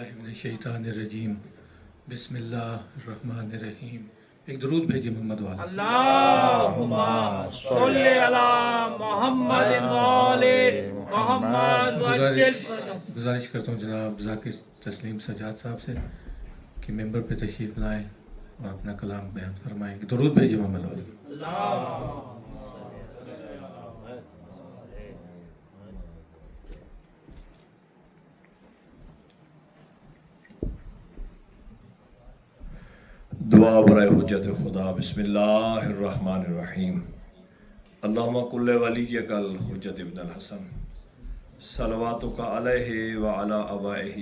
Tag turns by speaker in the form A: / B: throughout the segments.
A: من الشیطان الرجیم بسم اللہ الرحمن الرحیم. ایک درود بھیجے محمد والا.
B: اللہم صلی علی محمد وآلِ محمد
A: گزارش کرتا ہوں جناب ذاکر تسلیم سجاد صاحب سے کہ ممبر پہ تشریف لائیں اور اپنا کلام بیان فرمائیں. درود بھیجے محمد والا.
C: دعا برائے حجت خدا. بسم اللہ الرحمن الرحیم. اللہم کل ولیک الحجت ابن الحسن صلواتک علیہ وعلی آبائہ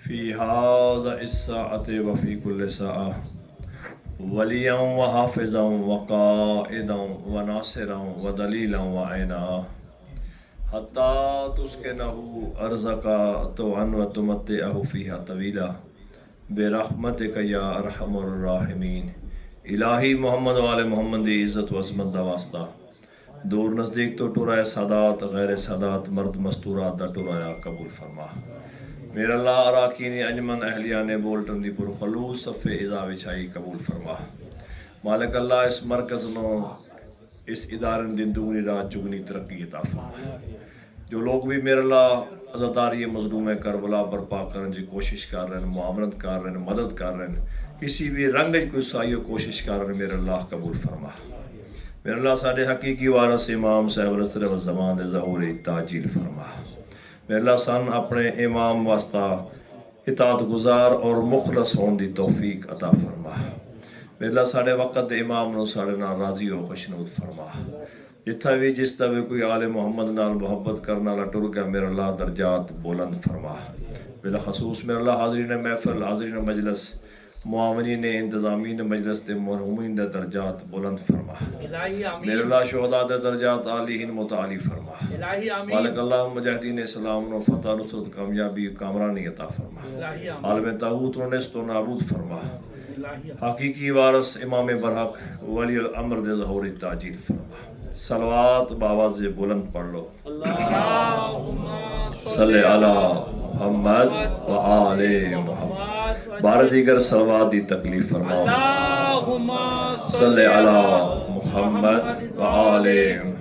C: فی ھذا الساعۃ وفی کل ساعۃ ولیاً وحافظاً وقائداً وناصراً ودلیلاً وعینا حتیٰ تسکنہ ارضک طوعاً وتمتعہ فیہا طویلا برحمتک یا ارحم الراحمین. الہی محمد وآل محمد دی عزت و عظمت دا واسطہ دور نزدیک تو ٹرائے سادات غیر سادات مرد مستورات دا ٹرایا قبول فرما. میرا اللہ اراکین انجمن اہلیان بولٹن دی پر خلوص صف اذا وچھائی قبول فرما. مالک اللہ اس مرکز نو اس ادارن دن دگنی رات چگنی ترقی عطا فرما. جو لوگ بھی میرا اللہ عزاداری مظلوم کربلا برپا کرن جی کوشش کر رہے ہیں، معاونت کر رہے ہیں، مدد کر رہے ہیں، کسی بھی رنگ کوئی سائی کوشش کر رہے ہیں، میرا اللہ قبول فرما. میرا اللہ ساڑھے حقیقی وارث امام صاحب الاسر و زمان دے ظہور تاجیل فرما. میرا اللہ سان اپنے امام واسطہ اطاعت گزار اور مخلص ہون دی توفیق عطا فرما. میرا اللہ ساڑھے وقت دے امام نو ساڑھے نا راضی و خوشنود فرما. جتھا بھی جس طرح کوئی آل محمد نال محبت کرنا لٹر گیا میرا اللہ درجات بلند فرما. بالخصوص میرا اللہ حاضرین محفل، حاضرین مجلس، معاونین انتظامین مجلس دے مرحومین دے درجات بلند فرما. میرا اللہ شہداء دے درجات عالیہن متعالی فرما. مالک اللہ مجاہدین اسلام نو فتح نصرت کامیابی کامرانی عطا فرما. عالم طاغوت نو نست و نابود فرما. حقیقی وارث امام برحق ولی الامر دے ظہور تاجیل فرما. صلوات باواز بلند پڑھ لو. صلی علی محمد و آل محمد. بار دیگر صلوات دی تکلیف فرماؤ. صلی علی محمد و آل محمد.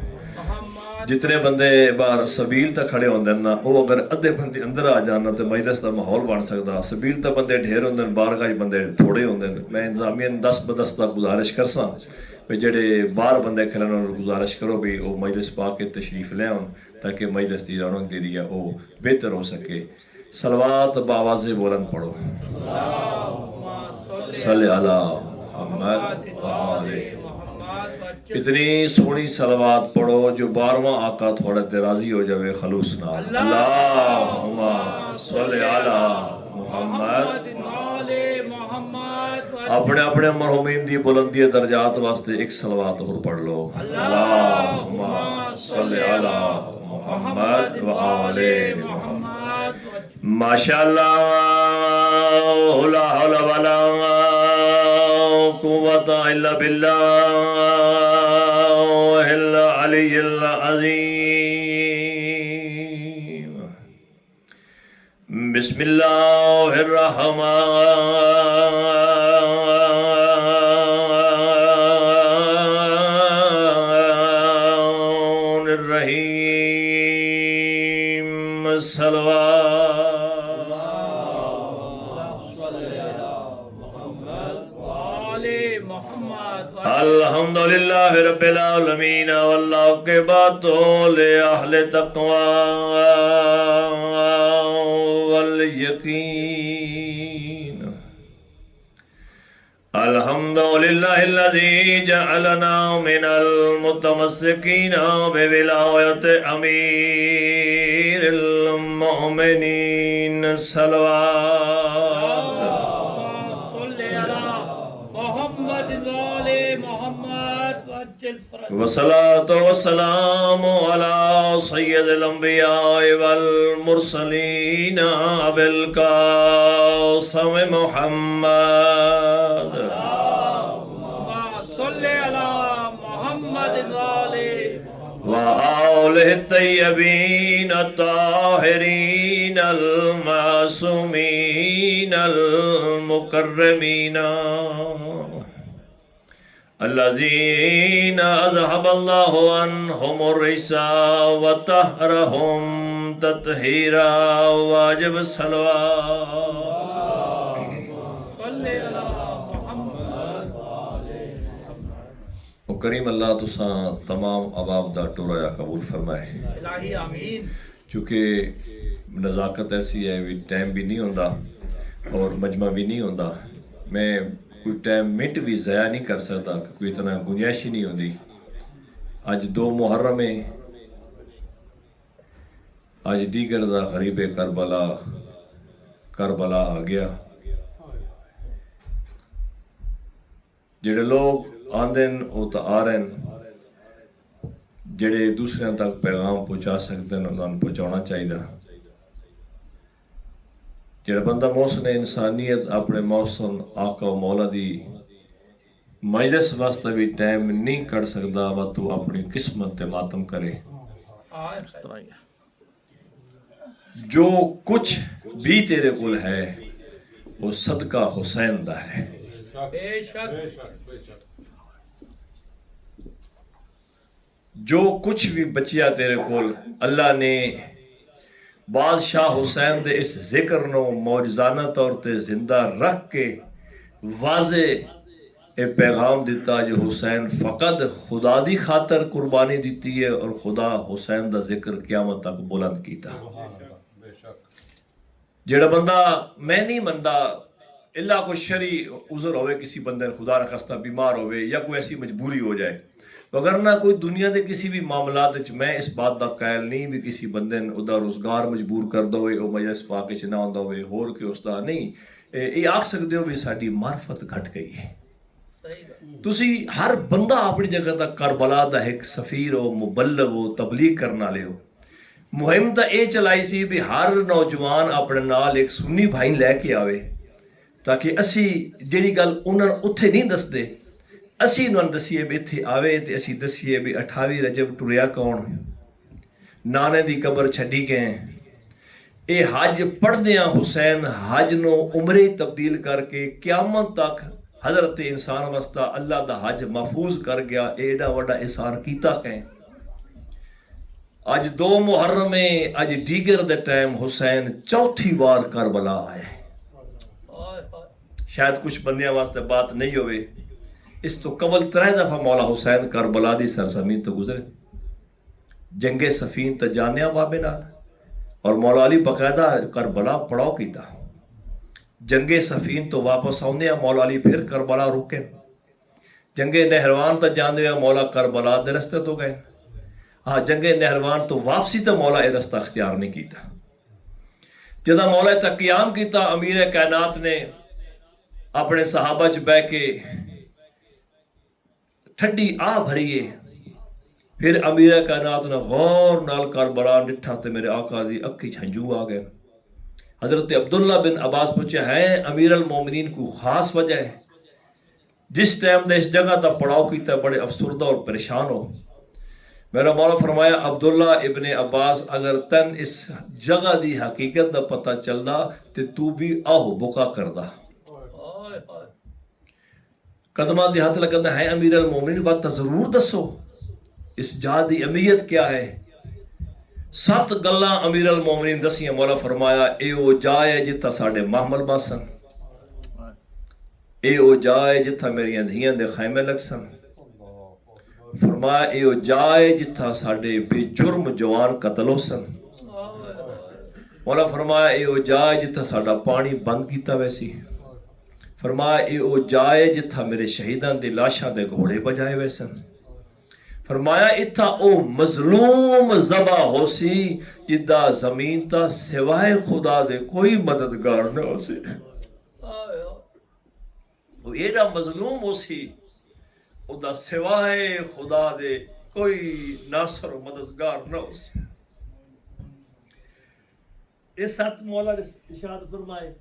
C: جتنے بندے بار سبیل تا کھڑے ہوندے نا وہ اگر ادھے بندے اندر آ جانا تو مجلس دا ماحول بن سکتا. سبیل تا بندے ڈھیر ہوندے بارگاہ بندے تھوڑے ہوندے. میں انتظامیہ دس بدس دا گزارش کرساں بھی جڑے باہر بندے کھلن اور گزارش کرو بھی وہ مجلس پا کے تشریف لے آن تاکہ مجلس دی رونق دی رہی وہ بہتر ہو سکے. صلوات باواز بلند پڑھو. صلی علی محمد و آل. اتنی سونی صلوات پڑھو جو 12واں آقا تھوڑے تے راضی ہو جاوے خلوص نال. اللہم صلی علی محمد. اپنے اپنے مرحومین دی بلندی درجات واسطے ایک صلوات اور پڑھ لو. اللہم صلی علی محمد و آل محمد. ماشاءاللہ لا حول ولا قوت الا باللہ العلی العظیم. بسم اللہ الرحمن الرحیم. الحمدللہ رب العالمین والعاقبۃ لأہل التقوی والیقین. الحمدللہ الذی جعلنا من المتمسکین بولایت امیر المؤمنین. صلوات والصلاة والسلام على سید الانبیاء والمرسلین ابی القاسم محمد. صلی علی محمد و قوله الطيبين الطاهرين المعصومين المكرمين الذين أذهب الله عنهم الرجس وطهرهم تطهيرا واجب الصلوات
B: صلی علی محمد
C: و کریم اللہ تساں تمام عوام دا ٹورا قبول فرمائے
B: الہی آمین
C: چونکہ نزاکت ایسی ہے بھی ٹائم بھی نہیں ہوتا اور مجمع بھی نہیں ہوتا میں کوئی ٹائم منٹ بھی ضائع نہیں کر سکتا کوئی اتنا گنجائش ہی نہیں ہوتی اج 2 محرم ہے اج دیگر دا غریب کربلا آ گیا جڑے لوگ آندن وہ تو آ رہے ہیں جڑے دوسرے تک پیغام پہنچا سکتے ہیں انہوں نے پہنچانا چاہیے جڑا بندہ محسن انسانیت اپنے محسن آقا و مولا دی مجلس واسطہ بھی ٹائم نہیں کر سکتا وہ تو اپنی قسمت تے ماتم کرے جو کچھ بھی تیرے کول ہے وہ صدقہ حسین دا ہے
B: بے شک
C: جو کچھ بھی بچیا تیرے کول اللہ نے بادشاہ حسین دے اس ذکر نو معجزانہ طور تے زندہ رکھ کے واضح اے پیغام دیتا جو حسین فقط خدا دی خاطر قربانی دیتی ہے اور خدا حسین دا ذکر قیامت تک بلند کیتا جڑا بندہ میں نہیں مندا اللہ کوئی شرعی عذر ہوئے کسی بندے خدا رخواستہ بیمار ہوئے یا کوئی ایسی مجبوری ہو جائے وگرنہ کوئی دنیا دے کسی بھی معاملات میں اس بات دا قائل نہیں بھی کسی بندے نے ادا روزگار مجبور کر دو ہوئے او مجلس پاک سے نہ ہوندا ہوئے ہور کے اس دا نہیں یہ آکھ سکتے ہو بھی ساڈی معرفت گھٹ گئی ہے تسی ہر بندہ اپنی جگہ دا کربلا دا ایک سفیر ہو مبلغ ہو تبلیغ کرنا لے ہو مہم تا اے چلائی سی بھی ہر نوجوان اپنے نال ایک سنی بھائی لے کے آوے تاکہ اسی جڑی گل انہاں اتھے نہیں دس دے اسی انہوں نے دسیے بھی اتھے آوے تے اسی دسیے بھی 28 رجب ٹریا کون نانے دی قبر چھڈی کے اے حج پڑھ دیاں حسین حج نو عمرے تبدیل کر کے قیامت تک حضرت انسان واسطہ اللہ دا حج محفوظ کر گیا ایڈا وڈا احسان کیتا کہیں اج 2 محرم میں اج دیگر دے ٹائم حسین چوتھی بار کربلا آئے شاید کچھ بندیاں واسطے بات نہیں ہوئے اس تو قبل 3 دفعہ مولا حسین کربلا دی سرزمین تو گزرے جنگ صفین تا جانیا بابے نال اور مولا علی باقاعدہ کربلا پڑاؤ کیتا جنگ صفین تو واپس آنے مولا علی پھر کربلا رکے جنگ نہروان تا جانے مولا کربلا دے رستے تو گئے ہاں جنگ نہروان تو واپسی تا مولا اے رستہ اختیار نہیں کیتا جدہ مولا تا قیام کیتا امیر کائنات نے اپنے صحابہ چ بہ کے ٹھڈی آ بھریے پھر امیر کائنات نے غور نال کربلا ڈٹھا تے میرے آقا دی اکھی جھنجو آ گئے حضرت عبداللہ بن عباس پوچھے ہیں امیر المومنین کو خاص وجہ ہے جس ٹائم نے اس جگہ تا پڑاؤ کیتا بڑے افسردہ اور پریشان ہو میرا مولا فرمایا عبداللہ ابن عباس اگر تن اس جگہ دی حقیقت دا پتہ چلدا تے تو بھی آہو بکا کردا قدمہ دی ہاتھ لگتا ہے امیر المومنین بات ضرور دسو اس جہاد دی اہمیت کیا ہے 7 گلاں امیر المومنین دسیاں مولا فرمایا اے او جائے جتھا ساڈے محمل باسن اے او جائے جتھا میریاں دھیاں دے خیمے لگ سن فرمایا اے او جائے جتھا ساڈے بے جرم جوان قتل ہو سن مولا فرمایا اے او جائے جتھا ساڈا پانی بند کیتا ویسی فرمایا اے او جائے جتھا میرے شہیدان دے لاشاں دے گھوڑے بجائے ویسن فرمایا اتھا او مظلوم ذبح ہو سی جدہ زمین تا سوائے خدا دے کوئی مددگار نہ ہو سی وہ ایڈا مظلوم ہو سی او دا سوائے خدا دے کوئی ناصر و مددگار نہ ہو سی اس ساتھ مولا ارشاد فرمائے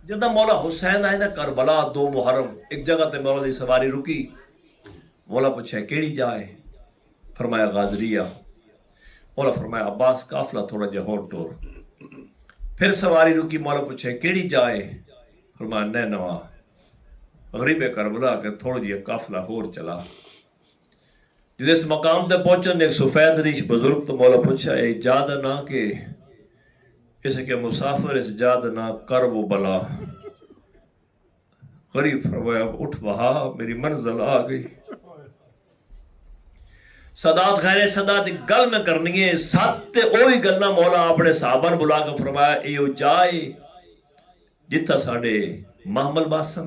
C: جدہ مولا حسین آئے نا کربلا 2 محرم ایک جگہ تے مولا دی سواری رکی مولا پوچھے کیڑی جائے فرمایا غازریہ مولا فرمایا عباس قافلہ تھوڑا جہا اور ٹور. پھر سواری رکی. مولا پوچھے کیڑی جائے؟ فرمایا نینوا غریب کربلا کے تھوڑا جہا قافلہ ہور چلا. جب اس مقام تے پہنچن ایک سفید ریش بزرگ تو مولا پوچھا اے جاد نہ کہ اس کے مسافر اس جاد نہ کرب و بلا. غریب فرمایا اٹھ بہا میری منزل آ گئی. صدات غیر صدات گل میں کرنی ہے. سات اوہی گلنا مولا اپنے صحابہ نے بلا کے فرمایا اے او جائے جتھا ساڑے محمل باسن,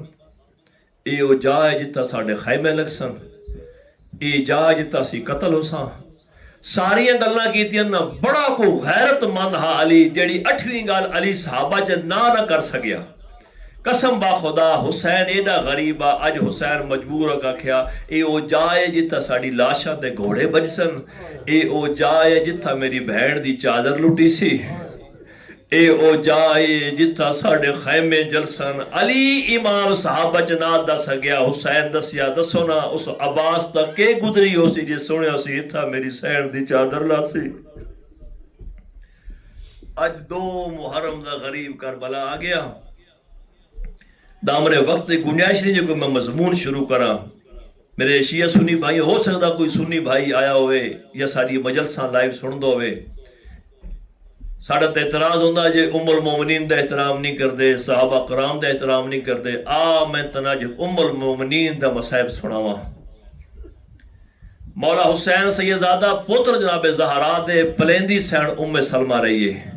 C: اے او جائے جتھا ساڑے خیمے لگسن, اے جائے جتھا سی قتل ہو ساں. ساریاں گلنا کیتیاں نا بڑا کو غیرت مند ہا علی جیڑی 8ویں گال علی صحابہ چ نہ کر سکیا. قسم با خدا حسین ایڈا غریبا اج حسین مجبور کا کھیا اے او جائے جتھا ساڑی لاشاں تے گھوڑے بجسن, اے او جائے جتھا میری بہن دی چادر لٹی سی, اے او جائے جتھا ساڑے خیمے جلسن. علی امام صحابہ جنات دس گیا. حسین دسیا دسو نا اس عباس تک کے گزری ہو سی جے سنے ہو سی اتھا میری سین دی چادر لا سی. اج 2 محرم دا غریب کربلا آ گیا. دامرے وقت گنجائش نہیں جو کہ میں مضمون شروع کرا. میرے شیعہ سنی بھائی ہو سکتا کوئی سنی بھائی آیا ہوئے یا ساری مجلساں لائیو سن دو ہوئے. ساڑھا تے اعتراض ہوندہ جے ام المومنین دا احترام نہیں کر دے, صحابہ کرام دا احترام نہیں کر دے. میں تناج ام المومنین دا مصائب سناواں. مولا حسین سیدزادہ پتر جناب زہرا دے پلیندی سین ام سلمہ رہی ہے.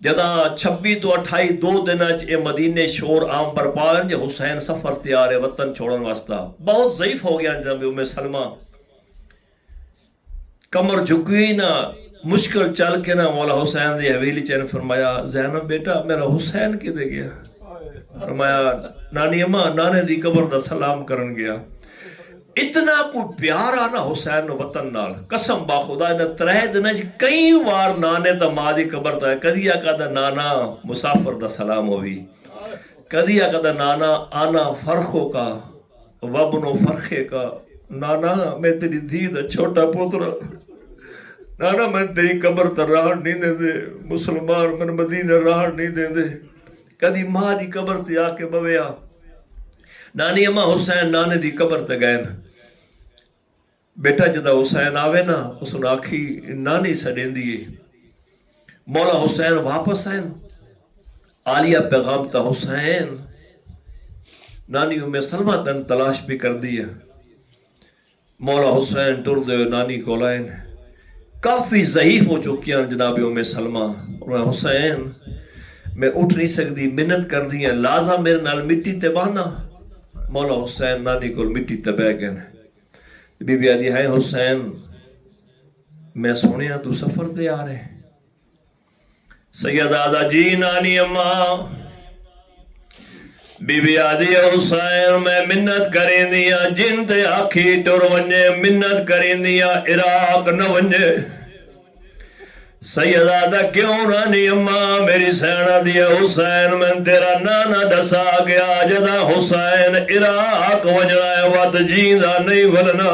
C: جدا 26 تو 28 2 دن اے مدینے شور عام برپا جے حسین سفر تیار ہے وطن چھوڑن واسطہ. بہت ضعیف ہو گیا جناب ام سلمہ, کمر جھکی نا مشکل چل کے نا مولا حسین دی حویلی چین فرمایا زینب بیٹا میرا حسین کی دے گیا. فرمایا نانی اماں نانے دی قبر دا سلام کرن گیا. اتنا کوئی پیار آنا حسین نو وطن نال. قسم با خدا نے 3 دن کئی وار نانے تا ماں دی قبر تا ہے. کدی آقا دا نانا مسافر دا سلام ہوئی, کدی آقا دا نانا آنا فرخوں کا وابنو فرخے کا. نانا میں تیری دھی دا چھوٹا پوترا, نانا میں تیری قبر تا راہ نہیں دے دے, مسلمان من مدینہ راہ نہیں دے دے. کدی ماں دی قبر تے آ کے بویا. نانی اماں حسین نانے دی قبر تے گئے. بیٹا جدا حسین آوے نا اس نے آکھی نانی سڑین دیئے. مولا حسین واپس آئیں. عالیہ پیغام تا حسین نانی ام سلمہ دن تلاش بھی کر دیا. مولا حسین ٹر دے نانی کو لائن. کافی ضعیف ہو چکی ہیں جناب ام سلمہ. حسین میں اٹھ نہیں سکتی, منت کر دی ہیں لازا میرے نال مٹی تے بانا. مولا حسین نانی کو مٹی تے بہ گئے. بی بی آدھی ہے حسین میں سنیا تو سفر تے آ رہے. سید آدھا جی نانی اماں. بی بی آدھی حسین میں منت کریں دیا جن تے آکھی ٹر ونجے, منت کریں دیا عراق نہ ونجے. سیدادہ کیوں نانی اماں میری سینہ دیا حسین میں تیرا نانا دسا گیا جدا حسین عراق وجنا ہے وقت جیندہ نہیں ولنا.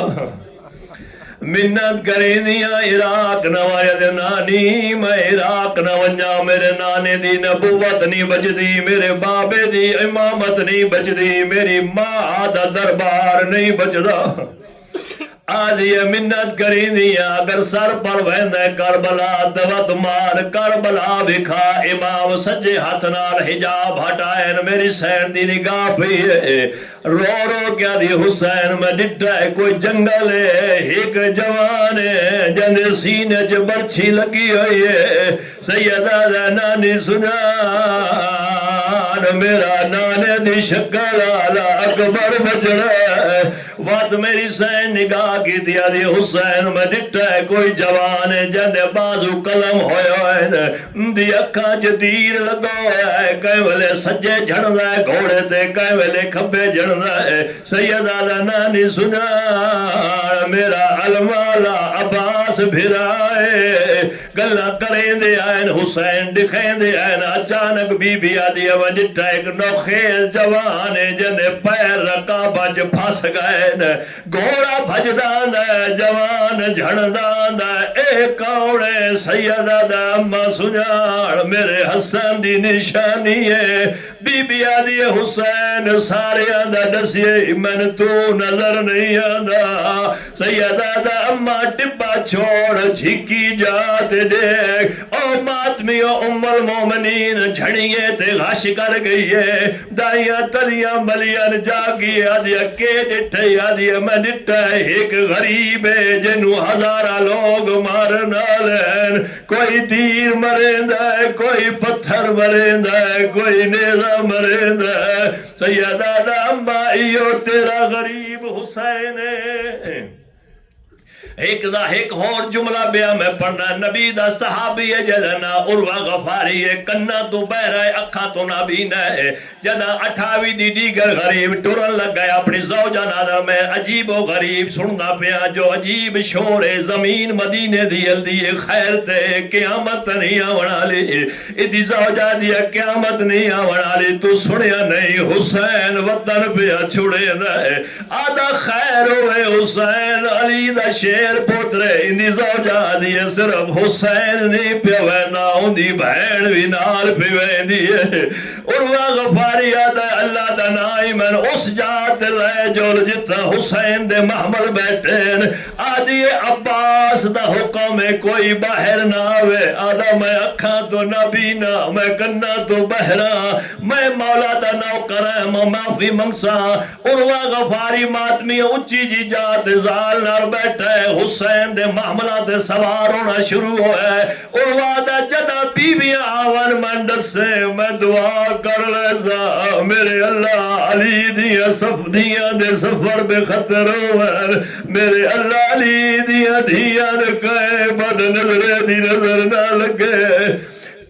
C: منت کریں دیا عراق نہ وجد نانی میں عراق نہ ونجا. میرے نانے دی نبوت نہیں بچ دی, میرے بابے دی امامت نہیں بچ دی, میری ماں دا دربار نہیں بچ دا. آدھی منت کریں دیا اگر سر پر ویندہ کربلا دوت مار کربلا بکھا. امام سجے ہاتھ نال حجاب ہٹائیں میری سین دی نگاہ پہ رو رو کیا دی حسین میں ڈٹا ہے کوئی جنگل ہے ایک جوان ہے جن سینے چ برچھی لگی ہوئی ہے. سیدہ نانی سنان میرا نانے دی شکل آلہ اکبر بچڑا ہے. وقت میری سین نگاہ کی دیا دی حسین میں ڈٹا ہے کوئی جوان ہے جن بازو قلم ہویا ہے دی اکھاں چ تیر لگا ہوا ہے. کہیں ویلے سجے جھڑنا ہے گھوڑے تے, کہیں ویلے کھبے جھڑنا ہے. سیدہ نانی سنا میرا علمالا عباس بھرائے گلہ کریں دے آئین حسین دکھیں دے آئین. اچانک بی بی آدھی اب ڈٹا ایک نوخیز جوان ہے جن پیر رکابہ چ پھاس گئے گھوڑا بھجداندا جوان جھڑداندا اے کوڑے سیدہ دا اما سنیاڑ میرے حسن دی نشانی ہے بی بی آدھی حسین سارے آدھا دسیے من تو نظر نہیں آدھا سیدہ دا اما ٹپا چھوڑ جھکی جاتے دیکھ او ماتمیو ام المومنین جھڑیے تے غش کر گئی ہے دائیاں تلیاں ملیاں جاگی آدھیا کے ڈٹھے آدھیا میں ڈٹھا ایک غریب ہے جنو ہزارہ لوگ مارنا لین کوئی تیر مریندا ہے کوئی پتھر مریندا ہے کوئی نیزہ مریندا ہے سیدہ دا اما ایو تیرا غریب حسین ہے ایک اور جملہ بیا میں پڑھنا نبی دا صحابی ہے جدنا عروہ غفاری ہے کنا تو بہرہ ہے اکھا تو نابین ہے جدہ 28 دی دیگر غریب ٹورن لگ گیا اپنی زوجہ نادا میں عجیب و غریب سننا پیا جو عجیب شور زمین مدینے دیل دیئے خیر تے قیامت نہیں آوڑا لی ادھی زوجہ دیا قیامت نہیں آوڑا لی تو سنیا نہیں حسین وطن پیا چھوڑے دے آدھا خیر ہوئے حسین علی دا شیر پوترے اندی زوجہ دیئے صرف حسین نہیں پہ وینا اندی بہن بھی نال پہ ویندی ہے عروہ غفاری آتا ہے اللہ دا نائمن اس جات لے جول جتا حسین دے محمل بیٹھین آدھی عباس دا حکم ہے کوئی باہر نہ آوے آدھا میں اکھاں تو نبینا میں کنا تو بہرا میں مولا دا نو کرم معافی منگسا عروہ غفاری ماتمی اچھی جی جات زال نار بیٹھے حسین دے محملہ دے سوار ہونا شروع ہوئے عروہ دا جدہ بی بی آون منڈ سے میں دعا کر لیسا میرے اللہ علی دیا صف دیا دے سفر بے خطر ہوئے میرے اللہ علی دیا دیا رکھے بد نظر دی نظر نہ لگے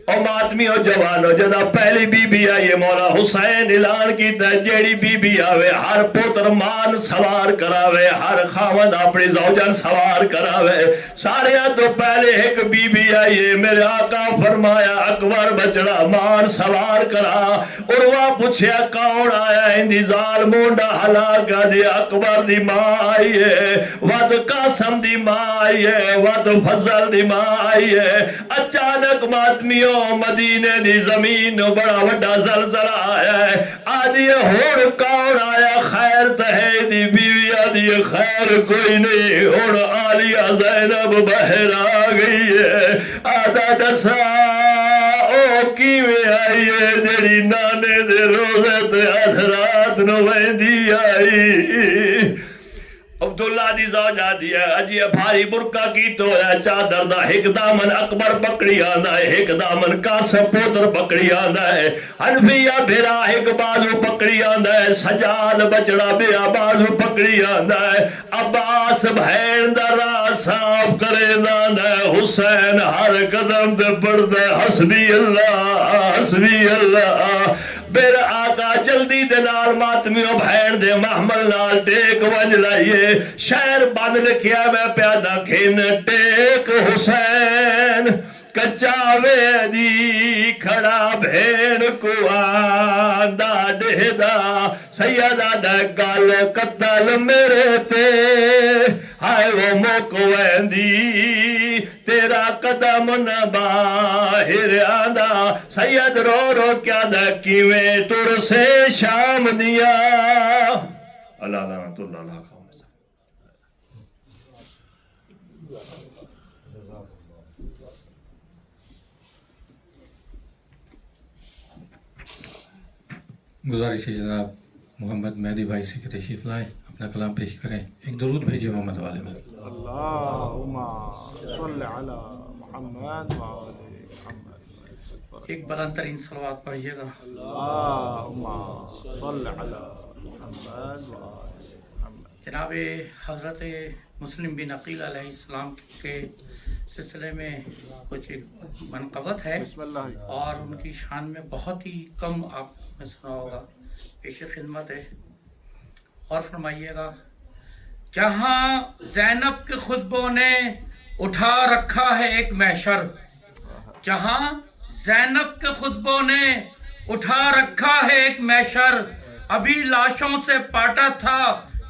C: او ماتمی او جوانو جدا پہلی بی بی آئیے مولا حسین اعلان کی تا جیڑی بی بی آوے ہر پوتر مان سوار کراوے ہر خاوند اپنی زوجن سوار کراوے سارے تو پہلے ایک بی بی آئیے میرے آقا فرمایا اکبر بچڑا مان سوار کرا عروہ پوچھیا کون آیا اندی زال مونڈا ہلاکا دی اکبر دی ماں آئیے وات قاسم دی ماں آئیے وات فضل دی ماں آئیے اچانک ماتمیوں مدینے دی زمین بڑا وڈا زلزلہ آیا ہے آدھی ہوڑ کون آیا خیر تہے دی بیوی آدھی خیر کوئی نہیں ہوڑ آلیہ زینب بہر آگئی ہے آدھا دسا او کیویں آئیے جڑی نانے دے روزے تے اثرات نو ویندی آئی عبداللہ دی زوجہ دیا اجی بھاری برکا کی تو ہے چادر دا ایک دامن اکبر پکڑی آندا ہے ایک دامن قاسم پوتر پکڑی آندا ہے حنفیہ بھیرا ایک بازو پکڑی آندا ہے سجاد بچڑا بیا بازو پکڑی آندا ہے عباس بھین دا راہ صاف کرے آندا ہے حسین ہر قدم تے پڑھدا ہے حسبی اللہ میرا آقا جلدی دے نال ماتمیوں بھین دے محمل نال ٹیک ونج لائیے شہر بند لکھیا میں پیادہ کھین ٹیک حسین کچاوے دی کھڑا بھین کو آندہ دہدہ سیدہ دا گال قتل میرے تے ہائے وہ موکوین دی تیرا قدم نہ باہر آندہ سید رو رو کیا دا کیویں تر سے شام دیا اللہ لعنت اللہ اللہ کا
A: گزارش ہے جناب محمد مہدی بھائی سے کہ تشریف لائیں اپنا کلام پیش کریں ایک درود بھیجیے محمد والے میں
D: اللہم صلی علی محمد وعلی محمد
B: ایک بلند ترین صلوات پڑھیے گا
D: اللہم صلی علی محمد وعلی محمد
B: جناب حضرت مسلم بن عقیل علیہ السلام کے سلسلے میں کچھ منقبت ہے
D: بسم اللہ
B: اور ان کی شان میں بہت ہی کم آپ نے سنا ہوگا پیش خدمت ہے اور فرمائیے گا جہاں زینب کے خطبوں نے اٹھا رکھا ہے ایک محشر جہاں زینب کے خطبوں نے اٹھا رکھا ہے ایک محشر ابھی لاشوں سے پاٹا تھا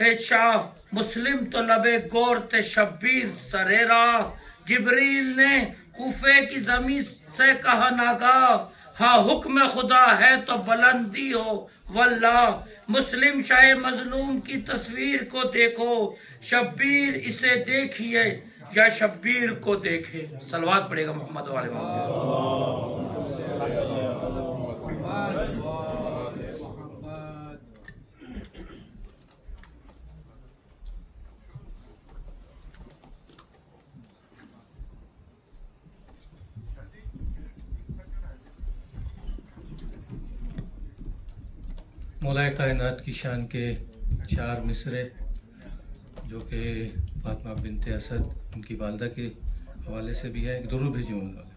B: ہے شاہ مسلم تو لبے گور تے شبیر سریرا جبریل نے کوفے کی زمین سے کہا ناگا ہاں حکم خدا ہے تو بلندی ہو واللہ مسلم شاہ مظلوم کی تصویر کو دیکھو شبیر اسے دیکھیے یا شبیر کو دیکھے صلوات پڑھے گا محمد والے محمد
A: مولا کائنات کی شان کے 4 مصرے جو کہ فاطمہ بنت اسد ان کی والدہ کے حوالے سے بھی ہے. ایک درود بھیجیے ان والے.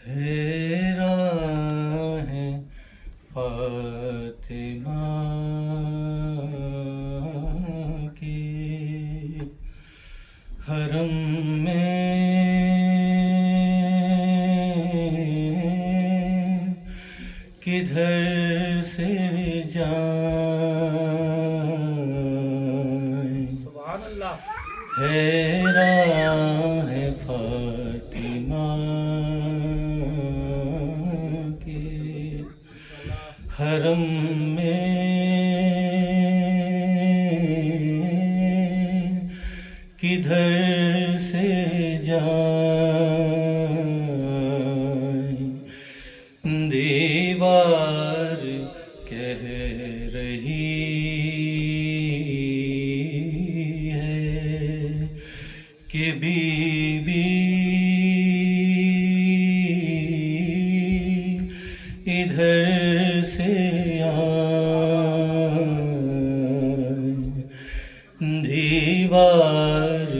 A: ہے راہ فاطمہ کی حرم میں کدھر سے جائیں
B: سبحان اللہ
A: ہے راہ فاطمہ کی حرم میں کدھر سے جائیں دیوار کہہ رہی ہے کہ بی بی ادھر سے آئیں دیوار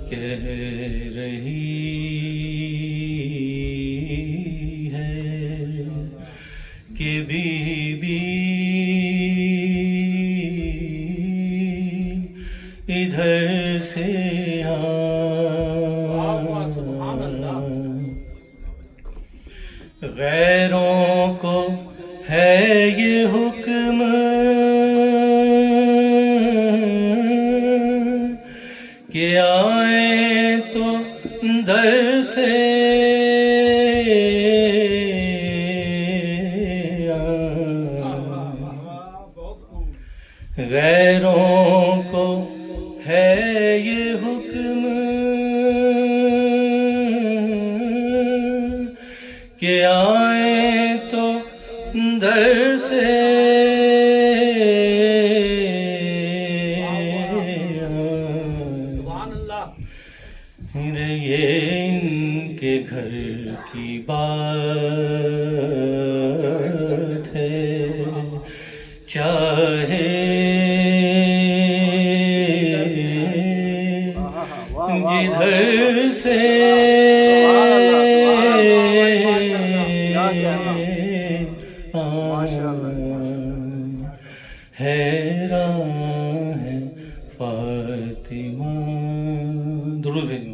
A: کہہ رہی ہے کہ بی بی ادھر سے غیروں کو ہے یہ حکم کہ آئیں تو در سے غیروں کو ہے یہ حکم کہ آئیں تو در سے
B: سبحان اللہ
A: یہ ان کے گھر کی بات ہے چاہے جدھر سے ہے راہ فاطمہ درود بھیجو.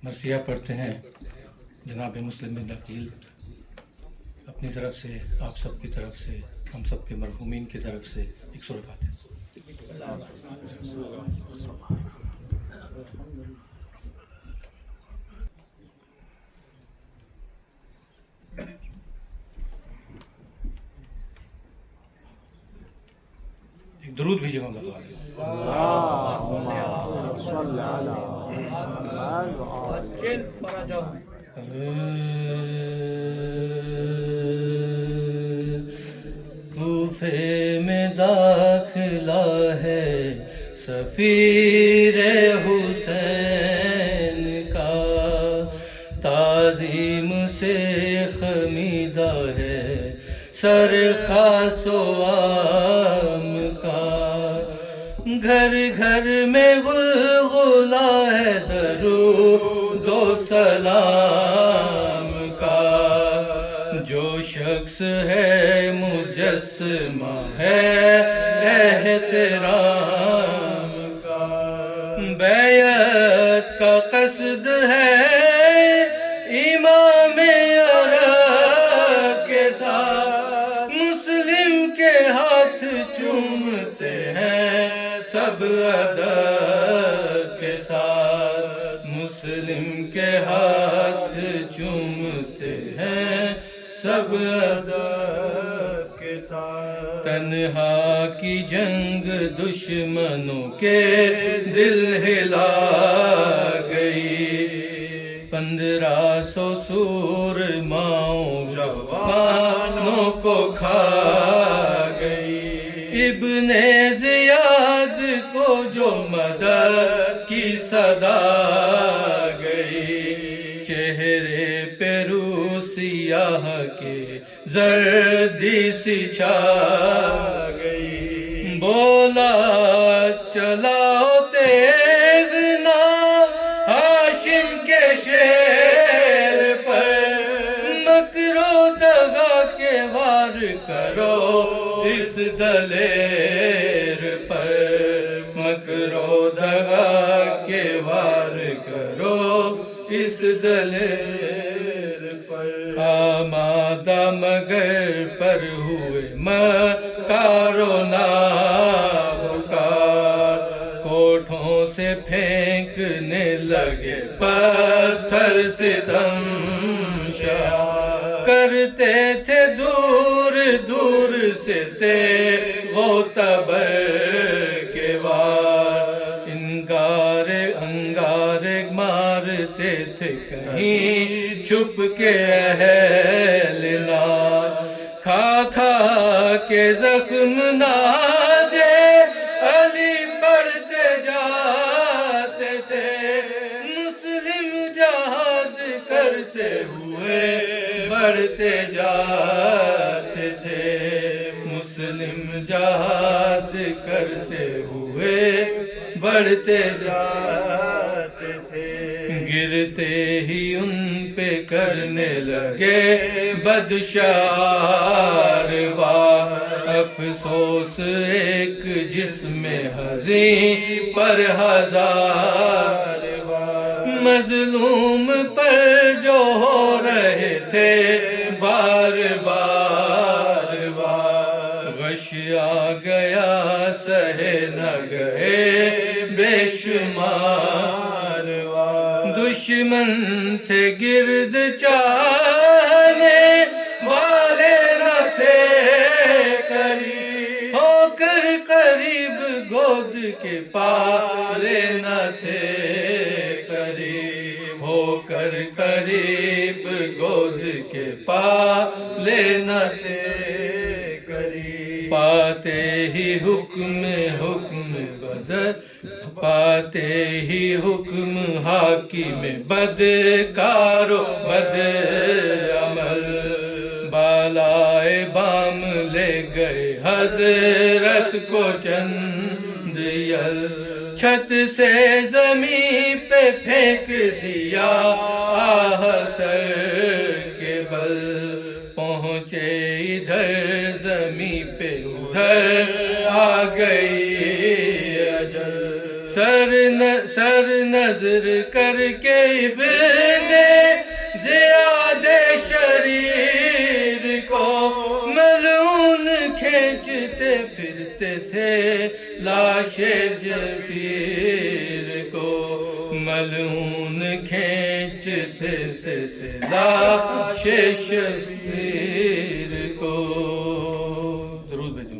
A: مرثیہ پڑھتے ہیں جناب مسلم بن عقیل اپنی طرف سے آپ سب کی طرف سے ہم سب کے مرحومین کی طرف سے ایک سورہ فاتحہ. ایک درود بھیجیے محمد والے.
D: صل علی محمد
B: عجل فرجہ
A: کوفے میں داخلہ ہے سفیر حسین کا تعظیم سے خمیدہ ہے سر خاص و عام کا گھر گھر میں غلغلہ ہے درود و سلام کا عکس ہے مجسمہ ہے احترام کا، بیعت کا قصد ہے امام عرب کے ساتھ، مسلم کے ہاتھ چومتے ہیں سب ادب کے ساتھ، مسلم کے ہاتھ چومتے ہیں سب ادب کے ساتھ، تنہا کی جنگ دشمنوں کے دل ہلا گئی، 1500 سورماؤں جوانوں کو کھا گئی، ابن زیاد کو جو مدد کی صدا گئی، چہرے پہ رو سیاہ کے زردی سی چھا گئی، بولا چلاؤ تیغنا ہاشم کے شیر پر، مکر و دغا کے وار کرو اس دلیر پر، مکر و دغا کے وار کرو اس دلیر پر، آمادہ مگر پر ہوئے مکار و نابکار، کوٹھوں سے پھینکنے لگے پتھر ستم شاہ، کرتے تھے دور دور سے تیغ و تبر کے وار، انگارے مارتے تھے کہیں چھپ کے اہل نار، کھا کھا کے زخم نادے علی پڑھتے جاتے تھے، مسلم جہاد کرتے ہوئے بڑھتے جاتے تھے، مسلم جہاد کرتے ہوئے بڑھتے جاتے تھے، گرتے ہی ان پہ کرنے لگے بدشار وار، افسوس ایک جسم حزین پر ہزار وار، مظلوم پر جو ہو رہے تھے بار بار وار، غش آ گیا سہے نہ گئے بے شمار وار، دشمن تھے گرد چاہنے والے نہ تھے قریب، ہو کر قریب گود کے پالے نہ تھے قریب، ہو کر قریب گود کے پالے نہ تھے قریب، پاتے ہی حکم بدر، پاتے ہی حکم حاکم بدکار و بد عمل، بالائے بام لے گئے حضرت کو چند یل، چھت سے زمین پہ پھینک دیا آہ سر کے بل، پہنچے ادھر زمین پہ ادھر آ گئی اجل، سر نظر کر کے ابن زیاد شریر کو ملعون کھینچتے پھرتے تھے لاش جفیر کو، ملعون کھینچتے تھے لاش شفیر کو، درود بھیجو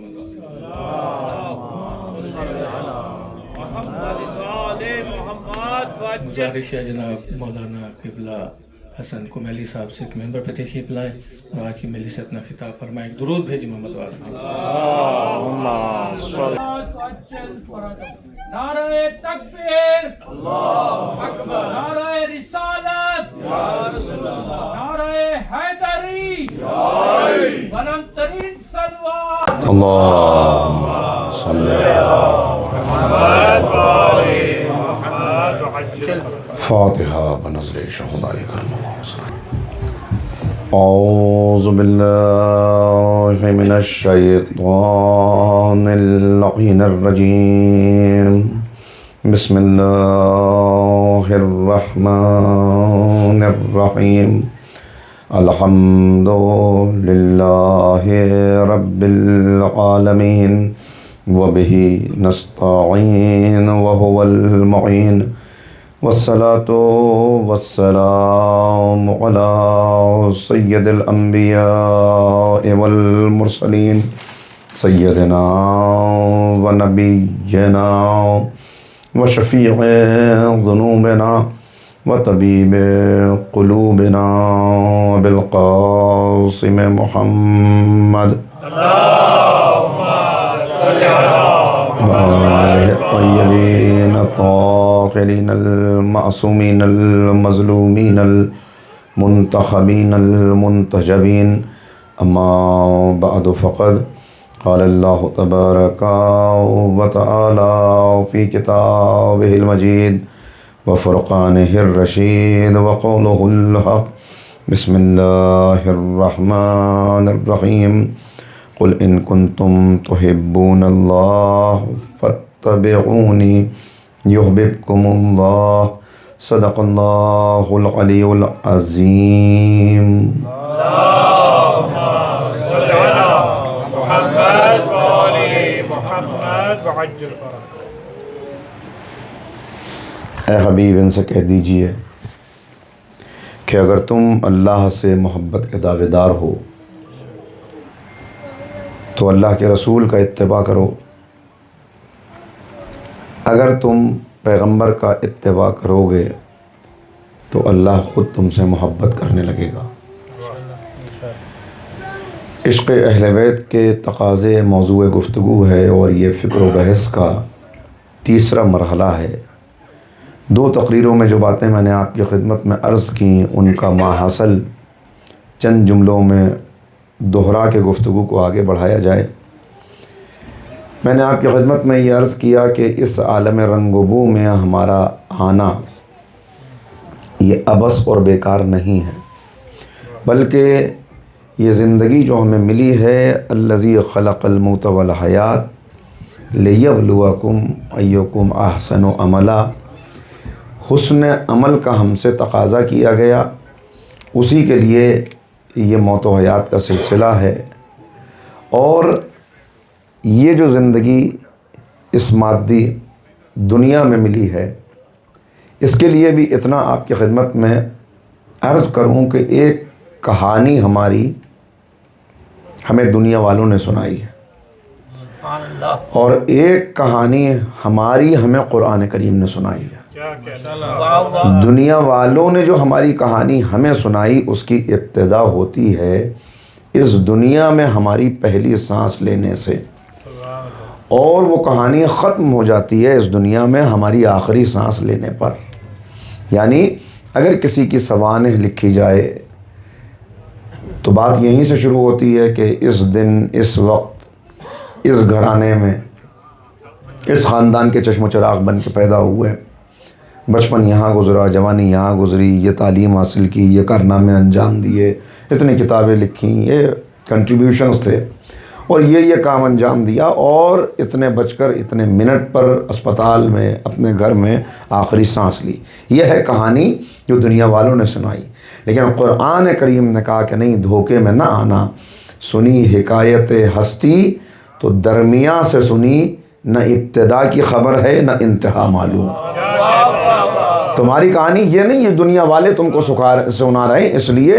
A: گزارش ہے جناب مولانا قبلہ حسن کمیلی صاحب سے ایک ممبر پہ تشریف لائیں اور آج کی مجلس سے اپنا خطاب فرمائیں، ایک درود بھیجیں محمد والے۔
B: نعرہ تکبیر، اللہ اکبر، نعرہ رسالت، یا رسول اللہ، نعرہ حیدری، بلند ترین صلوات،
E: اللهم صل على محمد وآل محمد، فاتحة بنزل شهداء کرم اللہ۔ أعوذ بالله من الشيطان اللعين الرجيم بسم الله الرحمن الرحيم الحمد لله رب العالمين وبه نستعين وهو المعين والصلاة والسلام على سيد الأنبياء والمرسلين سيدنا ونبينا وشفيع ذنوبنا وطبيب قلوبنا بالقاسم محمد وآله الطيبين الطاهرين المعصومين المظلومين المنتخبين المنتجبين أما بعد فقد قال الله تبارك وتعالى في كتابه المجيد وفرقانه الرشيد وقوله الحق بسم الله الرحمن الرحيم قل إن كنتم تحبون الله فاتبعوني يحببكم الله صدق الله العلي العظيم. اے حبیب ان سے کہہ دیجئے کہ اگر تم اللہ سے محبت کے دعوے دار ہو تو اللہ کے رسول کا اتباع کرو، اگر تم پیغمبر کا اتباع کرو گے تو اللہ خود تم سے محبت کرنے لگے گا۔ عشق اہل بیت کے تقاضے موضوع گفتگو ہے اور یہ فکر و بحث کا تیسرا مرحلہ ہے۔ دو تقریروں میں جو باتیں میں نے آپ کی خدمت میں عرض کی ان کا ماحصل چند جملوں میں دہرا کے گفتگو کو آگے بڑھایا جائے۔ میں نے آپ کی خدمت میں یہ عرض کیا کہ اس عالم رنگ و بو میں ہمارا آنا یہ عبث اور بیکار نہیں ہے، بلکہ یہ زندگی جو ہمیں ملی ہے الذی خلق الموت والحیات لیبلوکم ایکم احسن عملا، حسن عمل کا ہم سے تقاضا کیا گیا، اسی کے لیے یہ موت و حیات کا سلسلہ ہے۔ اور یہ جو زندگی اس مادی دنیا میں ملی ہے اس کے لیے بھی اتنا آپ کی خدمت میں عرض کروں کہ ایک کہانی ہماری ہمیں دنیا والوں نے سنائی ہے اور ایک کہانی ہماری ہمیں قرآن کریم نے سنائی ہے۔ دنیا والوں نے جو ہماری کہانی ہمیں سنائی اس کی ابتدا ہوتی ہے اس دنیا میں ہماری پہلی سانس لینے سے، اور وہ کہانی ختم ہو جاتی ہے اس دنیا میں ہماری آخری سانس لینے پر۔ یعنی اگر کسی کی سوانح لکھی جائے تو بات یہیں سے شروع ہوتی ہے کہ اس دن، اس وقت، اس گھرانے میں، اس خاندان کے چشم و چراغ بن کے پیدا ہوئے، بچپن یہاں گزرا، جوانی یہاں گزری، یہ تعلیم حاصل کی، یہ کارنامے انجام دیے، اتنی کتابیں لکھیں، یہ کنٹریبیوشنز تھے اور یہ کام انجام دیا، اور اتنے بج کر اتنے منٹ پر اسپتال میں اپنے گھر میں آخری سانس لی۔ یہ ہے کہانی جو دنیا والوں نے سنائی، لیکن قرآن کریم نے کہا کہ نہیں، دھوکے میں نہ آنا، سنی حکایت ہستی تو درمیان سے سنی، نہ ابتدا کی خبر ہے نہ انتہا معلوم۔ تمہاری کہانی یہ نہیں ہے دنیا والے تم کو سنا رہے ہیں، اس لیے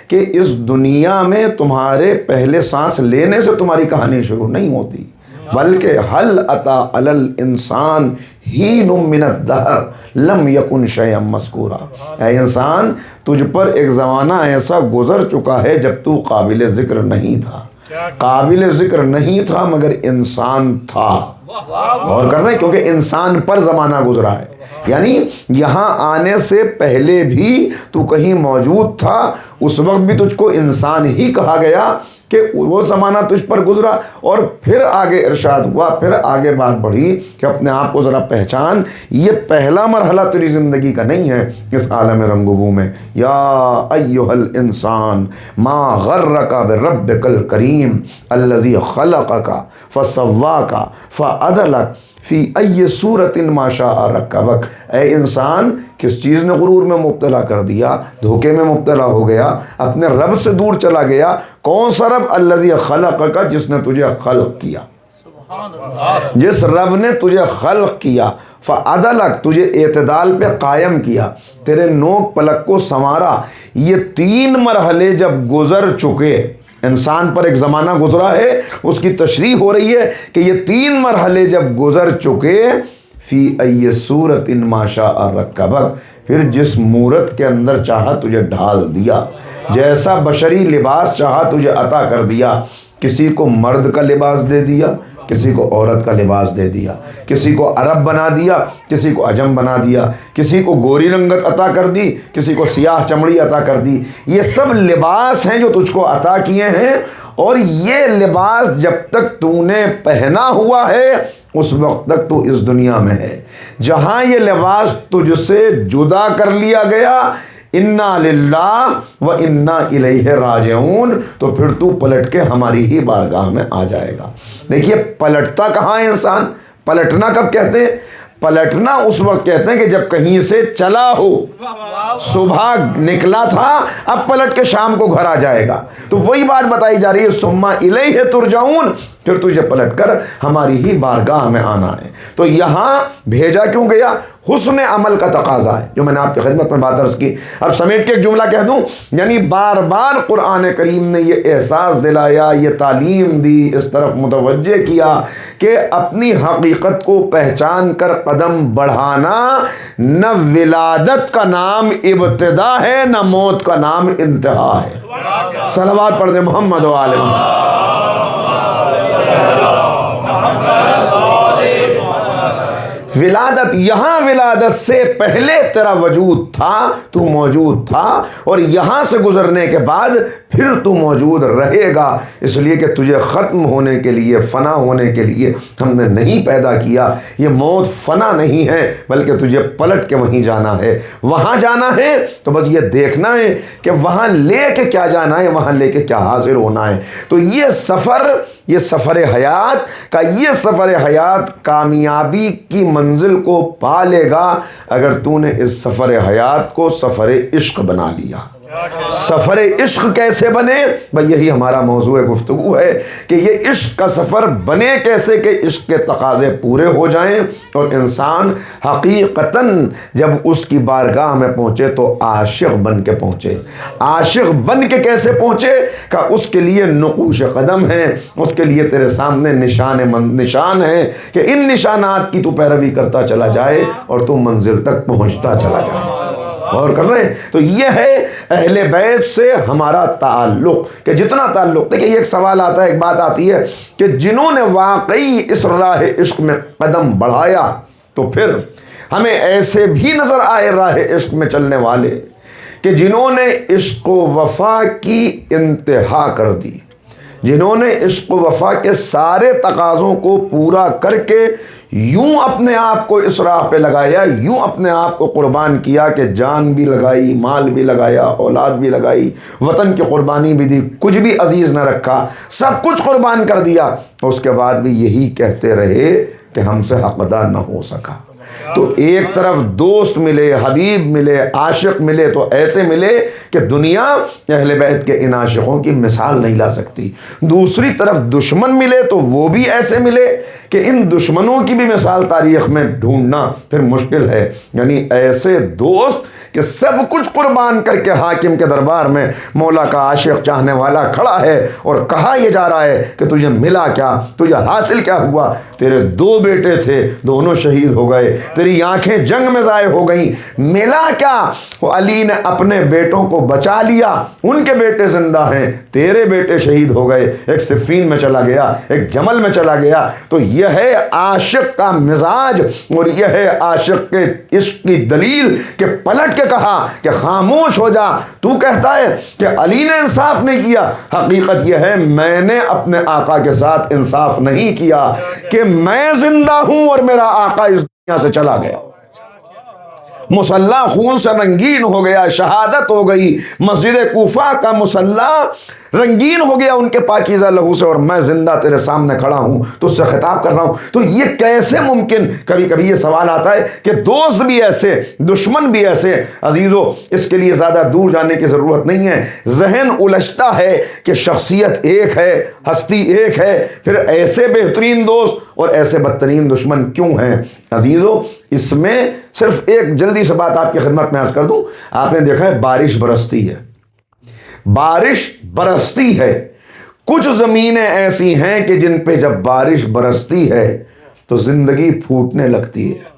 E: کہ اس دنیا میں تمہارے پہلے سانس لینے سے تمہاری کہانی شروع نہیں ہوتی، بلکہ حل اتی علی الانسان حین من الدہر لم یکن شیئا مذکورا، اے انسان تجھ پر ایک زمانہ ایسا گزر چکا ہے جب تو قابل ذکر نہیں تھا، قابل ذکر نہیں تھا مگر انسان تھا۔ غور کر رہے ہیں، کیونکہ انسان پر زمانہ گزرا ہے، یعنی یہاں آنے سے پہلے بھی تو کہیں موجود تھا، اس وقت بھی تجھ کو انسان ہی کہا گیا کہ وہ زمانہ تجھ پر گزرا، اور پھر آگے ارشاد ہوا، پھر آگے بات بڑھی کہ اپنے آپ کو ذرا پہچان، یہ پہلا مرحلہ تیری زندگی کا نہیں ہے اس عالم رنگبو میں۔ یا ایھا الانسان ما غرک بربک الکریم الذی خلقک فسواک فعدلک فی ای صورت ما شاء رکبک۔ اے انسان، کس چیز نے غرور میں مبتلا کر دیا، دھوکے میں مبتلا ہو گیا، اپنے رب سے دور چلا گیا؟ کون سا رب؟ الذی خلقک، جس نے تجھے خلق کیا، جس رب نے تجھے خلق کیا، فعدلک، تجھے اعتدال پہ قائم کیا، تیرے نوک پلک کو سنوارا۔ یہ 3 مرحلے جب گزر چکے، انسان پر ایک زمانہ گزرا ہے، اس کی تشریح ہو رہی ہے کہ یہ 3 مرحلے جب گزر چکے، فی ای صورت ما شاء رکبک، پھر جس مورت کے اندر چاہا تجھے ڈھال دیا، جیسا بشری لباس چاہا تجھے عطا کر دیا۔ کسی کو مرد کا لباس دے دیا، کسی کو عورت کا لباس دے دیا، کسی کو عرب بنا دیا، کسی کو عجم بنا دیا، کسی کو گوری رنگت عطا کر دی، کسی کو سیاہ چمڑی عطا کر دی۔ یہ سب لباس ہیں جو تجھ کو عطا کیے ہیں، اور یہ لباس جب تک تو نے پہنا ہوا ہے اس وقت تک تو اس دنیا میں ہے۔ جہاں یہ لباس تجھ سے جدا کر لیا گیا، انا للہ و انا الیہ راجعون، تو پھر تو پلٹ کے ہماری ہی بارگاہ میں آ جائے گا۔ دیکھیے، پلٹتا کہاں ہے انسان؟ پلٹنا کب کہتے ہیں؟ پلٹنا اس وقت کہتے ہیں کہ جب کہیں سے چلا ہو، صبح نکلا تھا، اب پلٹ کے شام کو گھر آ جائے گا، تو وہی بات بتائی جا رہی ہے، ثم الیہ ترجعون، پھر تجھے پلٹ کر ہماری ہی بارگاہ میں آنا ہے۔ تو یہاں بھیجا کیوں گیا؟ حسن عمل کا تقاضا ہے، جو میں نے آپ کی خدمت میں بات عرض کی۔ اب سمیٹ کے ایک جملہ کہہ دوں، یعنی بار بار قرآن کریم نے یہ احساس دلایا، یہ تعلیم دی، اس طرف متوجہ کیا کہ اپنی حقیقت کو پہچان کر قدم بڑھانا، نہ ولادت کا نام ابتدا ہے، نہ موت کا نام انتہا ہے۔ صلوات پڑھ دیں محمد و آل محمد۔ ولادت، یہاں ولادت سے پہلے تیرا وجود تھا، تو موجود تھا، اور یہاں سے گزرنے کے بعد پھر تو موجود رہے گا، اس لیے کہ تجھے ختم ہونے کے لیے، فنا ہونے کے لیے ہم نے نہیں پیدا کیا۔ یہ موت فنا نہیں ہے، بلکہ تجھے پلٹ کے وہیں جانا ہے۔ وہاں جانا ہے تو بس یہ دیکھنا ہے کہ وہاں لے کے کیا جانا ہے، وہاں لے کے کیا حاضر ہونا ہے۔ تو یہ سفر حیات کا، یہ سفر حیات کامیابی کی منزل کو پا لے گا اگر تو نے اس سفر حیات کو سفر عشق بنا لیا۔ سفر عشق کیسے بنے؟ بھئی یہی ہمارا موضوع گفتگو ہے کہ یہ عشق کا سفر بنے کیسے کہ عشق کے تقاضے پورے ہو جائیں اور انسان حقیقتاً جب اس کی بارگاہ میں پہنچے تو عاشق بن کے پہنچے۔ عاشق بن کے کیسے پہنچے؟ کہ اس کے لیے نقوش قدم ہیں، اس کے لیے تیرے سامنے نشان ہیں کہ ان نشانات کی تو پیروی کرتا چلا جائے اور تو منزل تک پہنچتا چلا جائے۔ غور کر رہے ہیں؟ تو یہ ہے اہل بیت سے ہمارا تعلق، کہ جتنا تعلق، دیکھیں ایک سوال آتا ہے، ایک بات آتی ہے کہ جنہوں نے واقعی اس راہ عشق میں قدم بڑھایا تو پھر ہمیں ایسے بھی نظر آئے راہ عشق میں چلنے والے کہ جنہوں نے عشق و وفا کی انتہا کر دی، جنہوں نے عشق و وفا کے سارے تقاضوں کو پورا کر کے یوں اپنے آپ کو اس راہ پہ لگایا، یوں اپنے آپ کو قربان کیا کہ جان بھی لگائی، مال بھی لگایا، اولاد بھی لگائی، وطن کی قربانی بھی دی، کچھ بھی عزیز نہ رکھا، سب کچھ قربان کر دیا، اس کے بعد بھی یہی کہتے رہے کہ ہم سے حق ادا نہ ہو سکا۔ تو ایک طرف دوست ملے، حبیب ملے، عاشق ملے تو ایسے ملے کہ دنیا اہل بیت کے ان عاشقوں کی مثال نہیں لا سکتی، دوسری طرف دشمن ملے تو وہ بھی ایسے ملے کہ ان دشمنوں کی بھی مثال تاریخ میں ڈھونڈنا پھر مشکل ہے۔ یعنی ایسے دوست کہ سب کچھ قربان کر کے حاکم کے دربار میں مولا کا عاشق چاہنے والا کھڑا ہے اور کہا یہ جا رہا ہے کہ تجھے ملا کیا، تجھے حاصل کیا ہوا؟ تیرے 2 بیٹے تھے، دونوں شہید ہو گئے، تیری آنکھیں جنگ میں ضائع ہو گئیں، ملا کیا؟ وہ علی نے اپنے بیٹوں کو بچا لیا، ان کے بیٹے زندہ ہیں، تیرے بیٹے شہید ہو گئے، ایک صفین میں چلا گیا، ایک جمل میں چلا گیا۔ تو یہ ہے عاشق کا مزاج، اور یہ ہے عاشق کے عشق کی دلیل کہ پلٹ کے کہا کہ خاموش ہو جا، تو کہتا ہے کہ علی نے انصاف نہیں کیا، حقیقت یہ ہے میں نے اپنے آقا کے ساتھ انصاف نہیں کیا کہ میں زندہ ہوں اور میرا آقا اس دنیا سے چلا گیا۔ مصلی خون سے رنگین ہو گیا، شہادت ہو گئی، مسجد کوفہ کا مصلی رنگین ہو گیا ان کے پاکیزہ لہو سے، اور میں زندہ تیرے سامنے کھڑا ہوں، تو اس سے خطاب کر رہا ہوں۔ تو یہ کیسے ممکن؟ کبھی کبھی یہ سوال آتا ہے کہ دوست بھی ایسے، دشمن بھی ایسے۔ عزیزو، اس کے لیے زیادہ دور جانے کی ضرورت نہیں ہے، ذہن الجھتا ہے کہ شخصیت ایک ہے، ہستی ایک ہے، پھر ایسے بہترین دوست اور ایسے بدترین دشمن کیوں ہیں؟ عزیزو، اس میں صرف ایک جلدی سے بات آپ کی خدمت میں عرض کر دوں۔ آپ نے دیکھا ہے بارش برستی ہے، بارش برستی ہے، کچھ زمینیں ایسی ہیں کہ جن پہ جب بارش برستی ہے تو زندگی پھوٹنے لگتی ہے،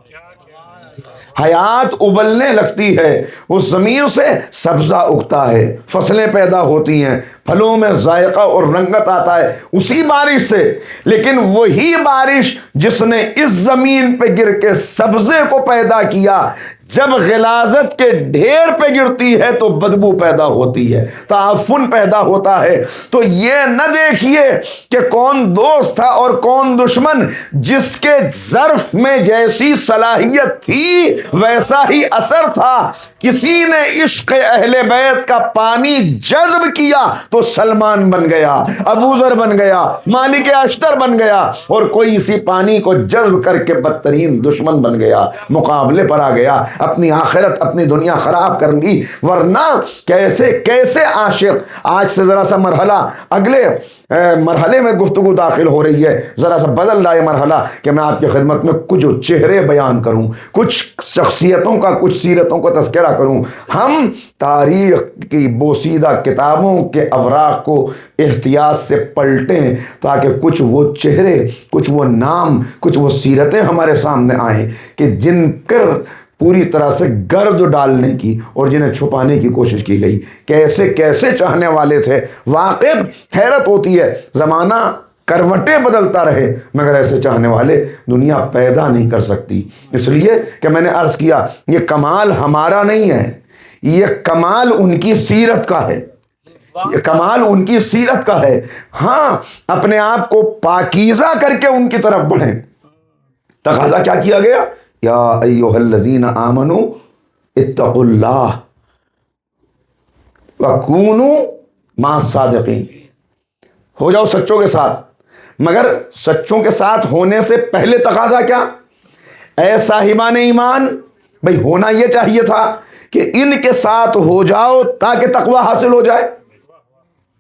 E: حیات ابلنے لگتی ہے، اس زمین سے سبزہ اگتا ہے، فصلیں پیدا ہوتی ہیں، پھلوں میں ذائقہ اور رنگت آتا ہے اسی بارش سے۔ لیکن وہی بارش جس نے اس زمین پہ گر کے سبزے کو پیدا کیا، جب غلاظت کے ڈھیر پہ گرتی ہے تو بدبو پیدا ہوتی ہے، تعفن پیدا ہوتا ہے۔ تو یہ نہ دیکھیے کہ کون دوست تھا اور کون دشمن، جس کے ظرف میں جیسی صلاحیت تھی ویسا ہی اثر تھا۔ کسی نے عشق اہل بیت کا پانی جذب کیا تو سلمان بن گیا، ابو ذر بن گیا، مالک اشتر بن گیا، اور کوئی اسی پانی کو جذب کر کے بدترین دشمن بن گیا، مقابلے پر آ گیا، اپنی آخرت اپنی دنیا خراب کر لی۔ ورنہ کیسے کیسے عاشق۔ آج سے ذرا سا مرحلہ اگلے مرحلے میں گفتگو داخل ہو رہی ہے، ذرا سا بدل رہا ہے مرحلہ کہ میں آپ کی خدمت میں کچھ چہرے بیان کروں، کچھ شخصیتوں کا، کچھ سیرتوں کا تذکرہ کروں۔ ہم تاریخ کی بوسیدہ کتابوں کے اوراق کو احتیاط سے پلٹیں تاکہ کچھ وہ چہرے، کچھ وہ نام، کچھ وہ سیرتیں ہمارے سامنے آئیں کہ جن پر پوری طرح سے گرد ڈالنے کی اور جنہیں چھپانے کی کوشش کی گئی۔ کیسے کیسے چاہنے والے تھے، واقعی حیرت ہوتی ہے۔ زمانہ کروٹیں بدلتا رہے مگر ایسے چاہنے والے دنیا پیدا نہیں کر سکتی۔ اس لیے کہ میں نے عرض کیا یہ کمال ہمارا نہیں ہے، یہ کمال ان کی سیرت کا ہے، یہ کمال ان کی سیرت کا ہے۔ ہاں، اپنے آپ کو پاکیزہ کر کے ان کی طرف بڑھیں۔ تقاضا کیا کیا گیا؟ یا ایھا الذین آمنوا اتقوا اللہ وکونوا مع الصادقین، ہو جاؤ سچوں کے ساتھ۔ مگر سچوں کے ساتھ ہونے سے پہلے تقاضا کیا؟ اے صاحبان ایمان، بھئی ہونا یہ چاہیے تھا کہ ان کے ساتھ ہو جاؤ تاکہ تقوی حاصل ہو جائے۔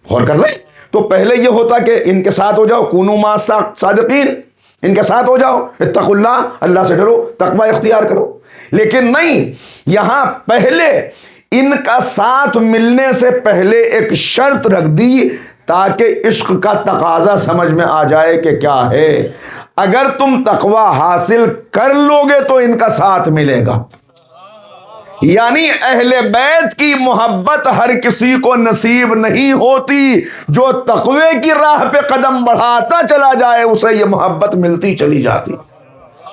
E: غور کر رہے ہیں؟ تو پہلے یہ ہوتا کہ ان کے ساتھ ہو جاؤ، کونوا مع الصادقین، ان کے ساتھ ہو جاؤ، اتقوا اللہ، اللہ سے ڈرو، تقوی اختیار کرو۔ لیکن نہیں، یہاں پہلے ان کا ساتھ ملنے سے پہلے ایک شرط رکھ دی تاکہ عشق کا تقاضا سمجھ میں آ جائے کہ کیا ہے۔ اگر تم تقوی حاصل کر لو گے تو ان کا ساتھ ملے گا۔ یعنی اہل بیت کی محبت ہر کسی کو نصیب نہیں ہوتی، جو تقوی کی راہ پہ قدم بڑھاتا چلا جائے اسے یہ محبت ملتی چلی جاتی۔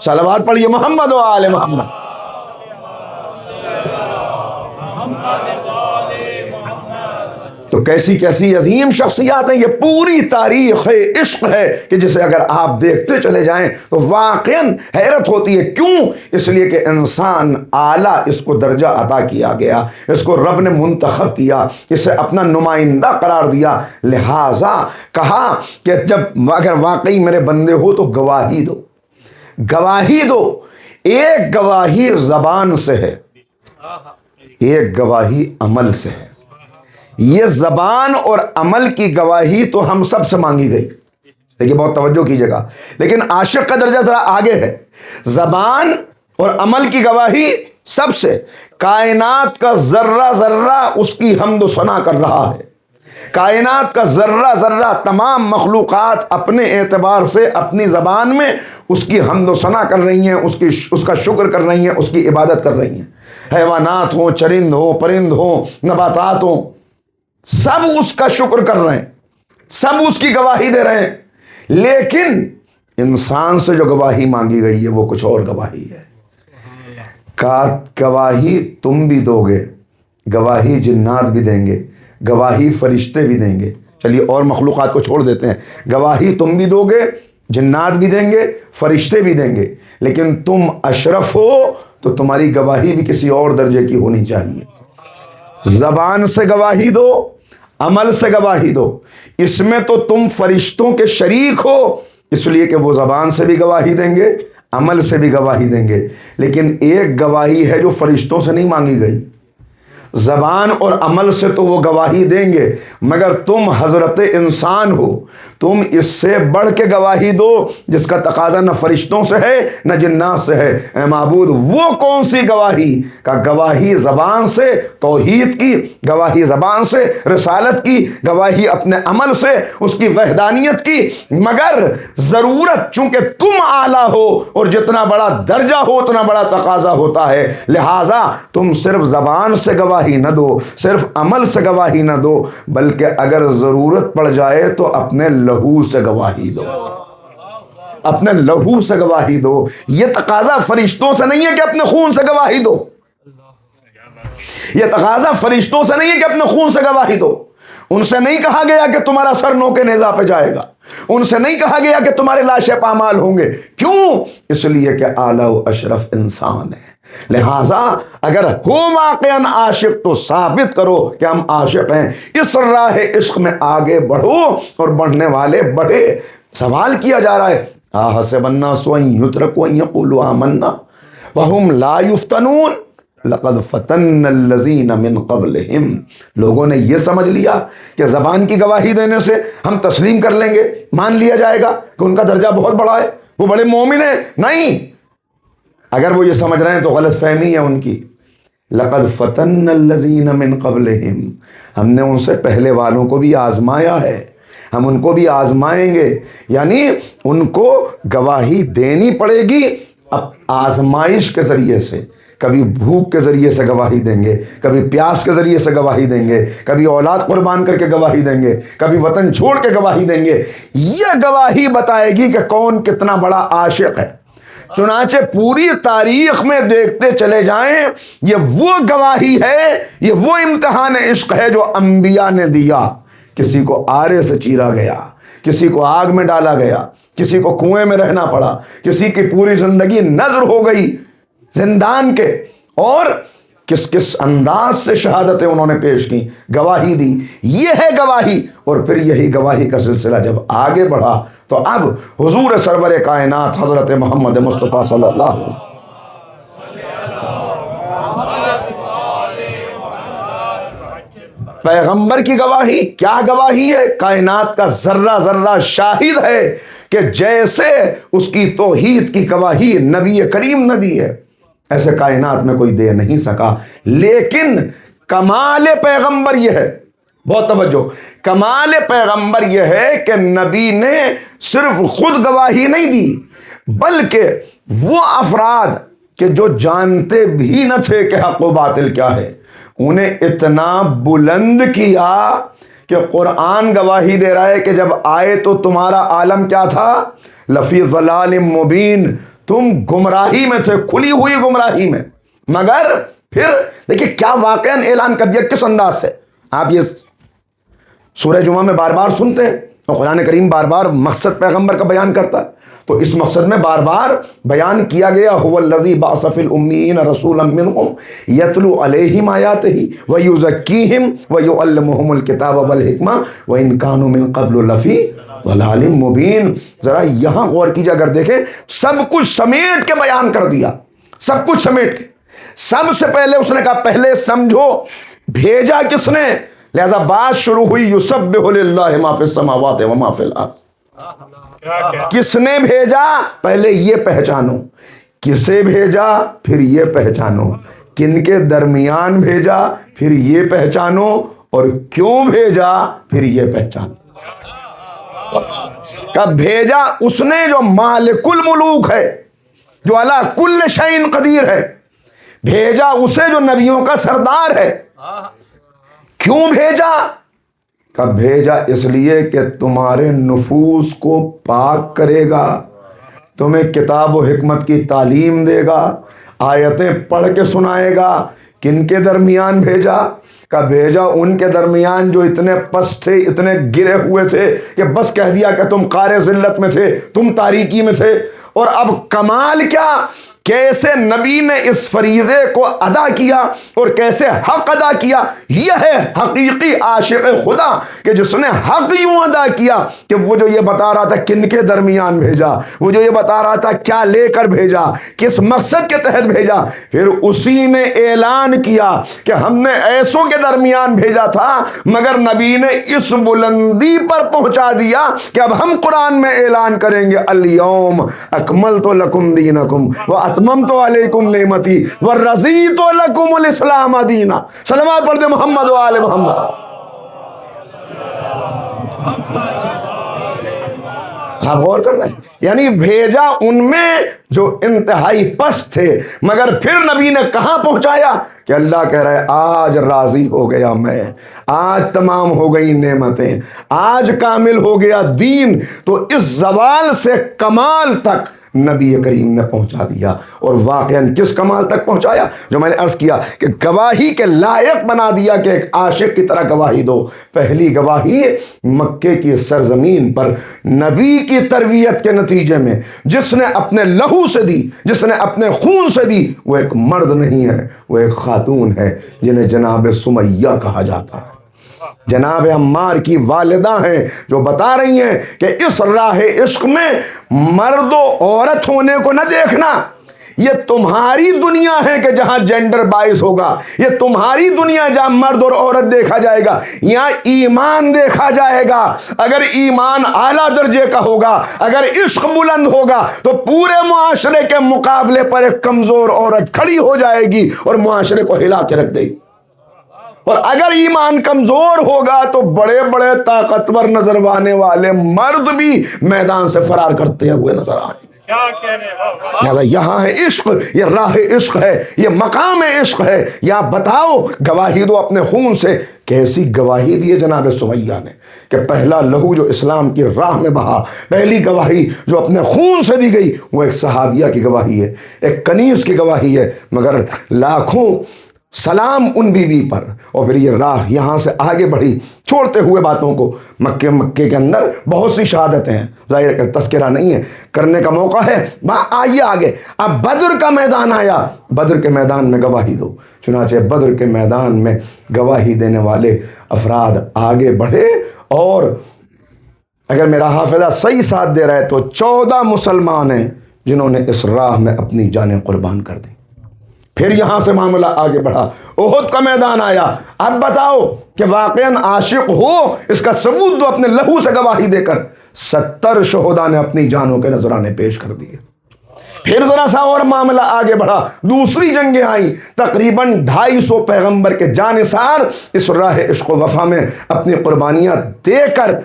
E: صلوات پڑھیے محمد و آل محمد۔ تو کیسی کیسی عظیم شخصیات ہیں، یہ پوری تاریخ عشق ہے کہ جسے اگر آپ دیکھتے چلے جائیں تو واقعاً حیرت ہوتی ہے۔ کیوں؟ اس لیے کہ انسان اعلیٰ اس کو درجہ عطا کیا گیا، اس کو رب نے منتخب کیا، اسے اپنا نمائندہ قرار دیا۔ لہٰذا کہا کہ جب اگر واقعی میرے بندے ہو تو گواہی دو، گواہی دو۔ ایک گواہی زبان سے ہے، ایک گواہی عمل سے ہے۔ یہ زبان اور عمل کی گواہی تو ہم سب سے مانگی گئی، دیکھیے بہت توجہ کیجیے گا، لیکن عاشق کا درجہ ذرا آگے ہے۔ زبان اور عمل کی گواہی سب سے، کائنات کا ذرہ ذرہ اس کی حمد و ثنا کر رہا ہے۔ کائنات کا ذرہ ذرہ تمام مخلوقات اپنے اعتبار سے اپنی زبان میں اس کی حمد و ثنا کر رہی ہیں، اس کا شکر کر رہی ہیں، اس کی عبادت کر رہی ہیں۔ حیوانات ہوں، چرند ہوں، پرند ہوں، نباتات ہوں، سب اس کا شکر کر رہے ہیں، سب اس کی گواہی دے رہے ہیں۔ لیکن انسان سے جو گواہی مانگی گئی ہے وہ کچھ اور گواہی ہے۔ گواہی تم بھی دو گے، گواہی جنات بھی دیں گے، گواہی فرشتے بھی دیں گے۔ چلیے اور مخلوقات کو چھوڑ دیتے ہیں، گواہی تم بھی دو گے، جنات بھی دیں گے، فرشتے بھی دیں گے، لیکن تم اشرف ہو تو تمہاری گواہی بھی کسی اور درجے کی ہونی چاہیے۔ زبان سے گواہی دو، عمل سے گواہی دو، اس میں تو تم فرشتوں کے شریک ہو، اس لیے کہ وہ زبان سے بھی گواہی دیں گے، عمل سے بھی گواہی دیں گے۔ لیکن ایک گواہی ہے جو فرشتوں سے نہیں مانگی گئی، زبان اور عمل سے تو وہ گواہی دیں گے، مگر تم حضرت انسان ہو، تم اس سے بڑھ کے گواہی دو جس کا تقاضا نہ فرشتوں سے ہے نہ جنات سے ہے۔ اے معبود، وہ کون سی گواہی؟ کا گواہی زبان سے توحید کی، گواہی زبان سے رسالت کی، گواہی اپنے عمل سے اس کی وحدانیت کی، مگر ضرورت چونکہ تم اعلیٰ ہو اور جتنا بڑا درجہ ہو اتنا بڑا تقاضا ہوتا ہے، لہٰذا تم صرف زبان سے گواہی نہ دو، صرف عمل سے گواہی نہ دو، بلکہ اگر ضرورت پڑ جائے تو اپنے لہو سے گواہی دو، اپنے لہو سے گواہی دو۔ یہ تقاضا فرشتوں سے نہیں ہے کہ اپنے خون سے گواہی دو، یہ تقاضا فرشتوں سے نہیں ہے کہ اپنے خون سے گواہی دو۔ ان سے نہیں کہا گیا کہ تمہارا سر نوک نیزہ پہ جائے گا، ان سے نہیں کہا گیا کہ تمہارے لاشیں پامال ہوں گے۔ کیوں؟ اس لیے کہ اعلیٰ و اشرف انسان ہے۔ لہٰذا اگر ہو واقعاً عاشق تو ثابت کرو کہ ہم عاشق ہیں، اس راہ عشق میں آگے بڑھو اور بڑھنے والے بڑھے۔ سوال کیا جا رہا ہے، احسب الناس ان یترکوا ان یقولوا آمنا وہم لا یفتنون لقد فتن الذین من قبلہم۔ لوگوں نے یہ سمجھ لیا کہ زبان کی گواہی دینے سے ہم تسلیم کر لیں گے، مان لیا جائے گا کہ ان کا درجہ بہت بڑا ہے، وہ بڑے مومن ہیں۔ نہیں، اگر وہ یہ سمجھ رہے ہیں تو غلط فہمی ہے ان کی۔ لقد فتن الذین من قبلہم، ہم نے ان سے پہلے والوں کو بھی آزمایا ہے، ہم ان کو بھی آزمائیں گے، یعنی ان کو گواہی دینی پڑے گی اب آزمائش کے ذریعے سے۔ کبھی بھوک کے ذریعے سے گواہی دیں گے، کبھی پیاس کے ذریعے سے گواہی دیں گے، کبھی اولاد قربان کر کے گواہی دیں گے، کبھی وطن چھوڑ کے گواہی دیں گے۔ یہ گواہی بتائے گی کہ کون کتنا بڑا عاشق ہے۔ چنانچہ پوری تاریخ میں دیکھتے چلے جائیں، یہ وہ گواہی ہے، یہ وہ امتحان عشق ہے جو انبیاء نے دیا۔ کسی کو آرے سے چیرا گیا، کسی کو آگ میں ڈالا گیا، کسی کو کنویں میں رہنا پڑا، کسی کی پوری زندگی نذر ہو گئی زندان کے، اور کس کس انداز سے شہادتیں انہوں نے پیش کی، گواہی دی۔ یہ ہے گواہی، اور پھر یہی گواہی کا سلسلہ جب آگے بڑھا تو اب حضور سرور کائنات حضرت محمد مصطفیٰ صلی اللہ علیہ وسلم پیغمبر کی گواہی کیا گواہی ہے؟ کائنات کا ذرہ ذرہ شاہد ہے کہ جیسے اس کی توحید کی گواہی نبی کریم نے دی ہے، ایسے کائنات میں کوئی دے نہیں سکا۔ لیکن کمال پیغمبر یہ ہے، بہت توجہ، کمال پیغمبر یہ ہے کہ نبی نے صرف خود گواہی نہیں دی، بلکہ وہ افراد کہ جو جانتے بھی نہ تھے کہ حق و باطل کیا ہے، انہیں اتنا بلند کیا کہ قرآن گواہی دے رہا ہے کہ جب آئے تو تمہارا عالم کیا تھا؟ لفی ضلال مبین، تم گمراہی میں تھے، کھلی ہوئی گمراہی میں، مگر پھر دیکھیں کیا واقعاً اعلان کر دیا، کس انداز سے۔ آپ یہ سورہ جمعہ میں بار بار سنتے ہیں اور قرآن کریم بار بار مقصد پیغمبر کا بیان کرتا ہے، تو اس مقصد میں بار بار بیان کیا گیا، هو الذی بعث فی الامیین رسولا منہم یتلو علیہم آیاتہ ویزکیہم ویعلمہم الکتاب والحکمہ وان کانوا من قبل لفی ضلال مبین۔ ذرا یہاں غور کیجیے، اگر دیکھیں سب کچھ سمیٹ کے بیان کر دیا، سب کچھ سمیٹ کے۔ سب سے پہلے اس نے کہا پہلے سمجھو بھیجا کس نے، لہذا بات شروع ہوئی یسبح للہ ما فی السماوات و ما فی الارض۔ کس نے بھیجا پہلے یہ پہچانو، کسے بھیجا پھر یہ پہچانو، کن کے درمیان بھیجا پھر یہ پہچانو، اور کیوں بھیجا پھر یہ پہچان. کب بھیجا اس نے جو مالک الملوک ہے، جو علی کل شیء قدیر ہے. بھیجا اسے جو نبیوں کا سردار ہے. کیوں بھیجا؟ کب بھیجا؟ اس لیے کہ تمہارے نفوس کو پاک کرے گا، تمہیں کتاب و حکمت کی تعلیم دے گا، آیتیں پڑھ کے سنائے گا. کن کے درمیان بھیجا؟ کا بھیجا ان کے درمیان جو اتنے پست تھے، اتنے گرے ہوئے تھے کہ بس کہہ دیا کہ تم قعر ذلت میں تھے، تم تاریکی میں تھے. اور اب کمال کیا، کیسے نبی نے اس فریضے کو ادا کیا اور کیسے حق ادا کیا. یہ ہے حقیقی عاشق خدا کہ جس نے حق یوں ادا کیا کہ وہ جو یہ بتا رہا تھا کن کے درمیان بھیجا، وہ جو یہ بتا رہا تھا کیا لے کر بھیجا، کس مقصد کے تحت بھیجا، پھر اسی نے اعلان کیا کہ ہم نے ایسوں کے درمیان بھیجا تھا، مگر نبی نے اس بلندی پر پہنچا دیا کہ اب ہم قرآن میں اعلان کریں گے الیوم اکملت لکم دینکم واتممت علیکم نعمتی ورضیت لکم الاسلام دینا. صلوات پڑھ دے محمد و آل محمد. آپ غور کر رہے ہیں، یعنی بھیجا ان میں جو انتہائی پست تھے، مگر پھر نبی نے کہاں پہنچایا کہ اللہ کہہ رہا ہے آج راضی ہو گیا میں، آج تمام ہو گئی نعمتیں، آج کامل ہو گیا دین. تو اس زوال سے کمال تک نبی کریم نے پہنچا دیا. اور واقعاً کس کمال تک پہنچایا؟ جو میں نے عرض کیا کہ گواہی کے لائق بنا دیا کہ ایک عاشق کی طرح گواہی دو. پہلی گواہی مکے کی سرزمین پر نبی کی تربیت کے نتیجے میں جس نے اپنے لہو سے دی، جس نے اپنے خون سے دی، وہ ایک مرد نہیں ہے، وہ ایک خاتون ہے جنہیں جناب سمیہ کہا جاتا ہے. جناب عمار کی والدہ ہیں جو بتا رہی ہیں کہ اس راہ عشق میں مرد و عورت ہونے کو نہ دیکھنا. یہ تمہاری دنیا ہے کہ جہاں جینڈر باعث ہوگا، یہ تمہاری دنیا جہاں مرد اور عورت دیکھا جائے گا. یہاں ایمان دیکھا جائے گا. اگر ایمان اعلیٰ درجے کا ہوگا، اگر عشق بلند ہوگا تو پورے معاشرے کے مقابلے پر ایک کمزور عورت کھڑی ہو جائے گی اور معاشرے کو ہلا کے رکھ دے گی. اور اگر ایمان کمزور ہوگا تو بڑے بڑے طاقتور نظر آنے والے مرد بھی میدان سے فرار کرتے ہوئے نظر آئیں. لہذا یہاں ہے عشق، یہ راہ عشق ہے، یہ مقام عشق ہے. یا بتاؤ گواہی دو اپنے خون سے. کیسی گواہی دی جناب سمیہ نے کہ پہلا لہو جو اسلام کی راہ میں بہا، پہلی گواہی جو اپنے خون سے دی گئی وہ ایک صحابیہ کی گواہی ہے، ایک کنیز کی گواہی ہے. مگر لاکھوں سلام ان بی بی پر. اور پھر یہ راہ یہاں سے آگے بڑھی چھوڑتے ہوئے باتوں کو. مکے کے اندر بہت سی شہادتیں ہیں، ظاہر کا تذکرہ نہیں ہے، کرنے کا موقع ہے. آئیے آگے. اب بدر کا میدان آیا، بدر کے میدان میں گواہی دو. چنانچہ بدر کے میدان میں گواہی دینے والے افراد آگے بڑھے اور اگر میرا حافظہ صحیح ساتھ دے رہا ہے تو 14 مسلمان ہیں جنہوں نے اس راہ میں اپنی جانیں قربان کر دی. پھر یہاں سے معاملہ آگے بڑھا، احد کا میدان آیا. اب بتاؤ کہ واقعاً عاشق ہو اس کا ثبوت دو اپنے لہو سے گواہی دے کر. 70 شہداء نے اپنی جانوں کے نذرانے پیش کر دیے. پھر ذرا سا اور معاملہ آگے بڑھا، دوسری جنگیں آئیں. تقریباً 250 پیغمبر کے جانثار اس راہ عشق و وفا میں اپنی قربانیاں دے کر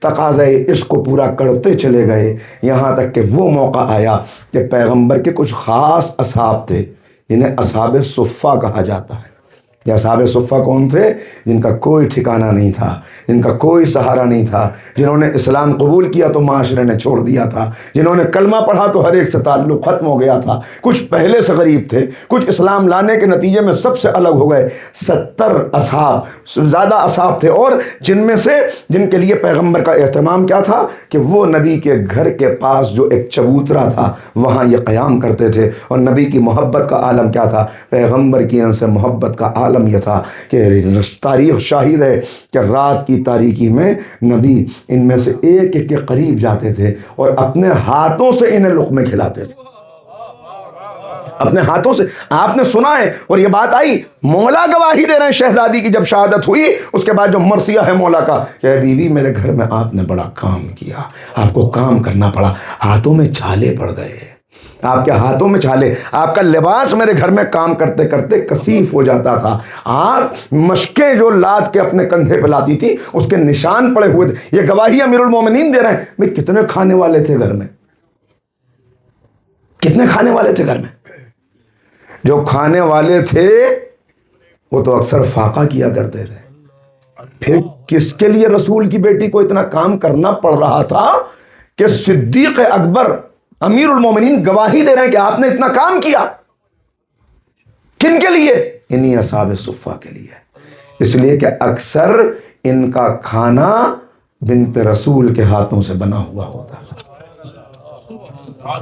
E: تقاضۂ عشق کو پورا کرتے چلے گئے. یہاں تک کہ وہ موقع آیا کہ پیغمبر کے کچھ خاص اصحاب تھے جنہیں اصحاب صفہ کہا جاتا ہے. یہ اصحاب صفہ کون تھے؟ جن کا کوئی ٹھکانہ نہیں تھا، جن کا کوئی سہارا نہیں تھا، جنہوں نے اسلام قبول کیا تو معاشرے نے چھوڑ دیا تھا، جنہوں نے کلمہ پڑھا تو ہر ایک سے تعلق ختم ہو گیا تھا. کچھ پہلے سے غریب تھے، کچھ اسلام لانے کے نتیجے میں سب سے الگ ہو گئے. 70 اصحاب، زیادہ اصحاب تھے. اور جن میں سے جن کے لیے پیغمبر کا اہتمام کیا تھا کہ وہ نبی کے گھر کے پاس جو ایک چبوترا تھا وہاں یہ قیام کرتے تھے. اور نبی کی محبت کا عالم کیا تھا؟ پیغمبر کی ان سے محبت کا عالم یہ تھا کہ تاریخ شاہد ہے کہ رات کی تاریکی میں نبی ان میں سے ایک ایک کے قریب جاتے تھے اور اپنے ہاتھوں سے انہیں لقمے کھلاتے تھے، اپنے ہاتھوں سے. آپ نے سنا ہے اور یہ بات آئی، مولا گواہی دے رہے ہیں شہزادی کی جب شہادت ہوئی اس کے بعد جو مرثیہ ہے مولا کا کہ اے بی بی میرے گھر میں آپ نے بڑا کام کیا، آپ کو کام کرنا پڑا، ہاتھوں میں چھالے پڑ گئے، آپ کے ہاتھوں میں چھالے، آپ کا لباس میرے گھر میں کام کرتے کرتے کثیف ہو جاتا تھا، آپ مشقیں جو لاد کے اپنے کندھے پہ لاتی تھی اس کے نشان پڑے ہوئے تھے۔ یہ گواہی امیر المومنین دے رہے ہیں۔ بھئی کتنے کھانے والے تھے گھر میں، کتنے کھانے والے تھے گھر میں؟ جو کھانے والے تھے وہ تو اکثر فاقہ کیا کرتے تھے۔ پھر کس کے لیے رسول کی بیٹی کو اتنا کام کرنا پڑ رہا تھا کہ صدیق اکبر امیر المومنین گواہی دے رہے ہیں کہ آپ نے اتنا کام کیا؟ کن کے لیے؟ انہی اصحاب صفہ کے لیے۔ اس لیے کہ اکثر ان کا کھانا بنت رسول کے ہاتھوں سے بنا ہوا ہوتا ہے۔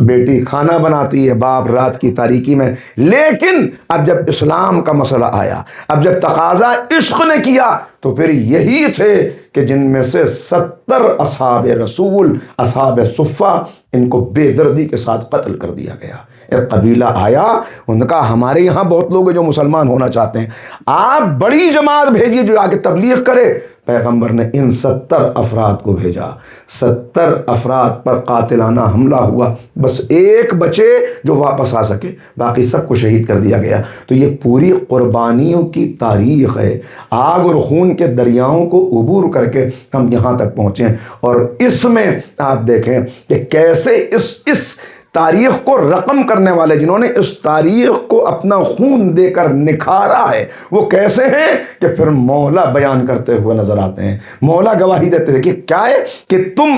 E: بیٹی کھانا بناتی ہے، باپ رات کی تاریکی میں، لیکن اب جب اسلام کا مسئلہ آیا، اب جب تقاضا عشق نے کیا، تو پھر یہی تھے کہ جن میں سے 70 اصحاب رسول، اصحاب صفہ، ان کو بے دردی کے ساتھ قتل کر دیا گیا۔ ایک قبیلہ آیا، ان کا ہمارے یہاں بہت لوگ ہیں جو مسلمان ہونا چاہتے ہیں، آپ بڑی جماعت بھیجیے جو آگے تبلیغ کرے۔ پیغمبر نے ان 70 افراد کو بھیجا، 70 افراد پر قاتلانہ حملہ ہوا، بس ایک بچے جو واپس آ سکے، باقی سب کو شہید کر دیا گیا۔ تو یہ پوری قربانیوں کی تاریخ ہے، آگ اور خون کے دریاؤں کو عبور کر کے ہم یہاں تک پہنچے ہیں۔ اور اس میں آپ دیکھیں کہ کیسے اس تاریخ کو رقم کرنے والے، جنہوں نے اس تاریخ کو اپنا خون دے کر نکھارا ہے، وہ کیسے ہیں کہ پھر مولا بیان کرتے ہوئے نظر آتے ہیں۔ مولا گواہی دیتے ہیں کہ کیا ہے کہ تم،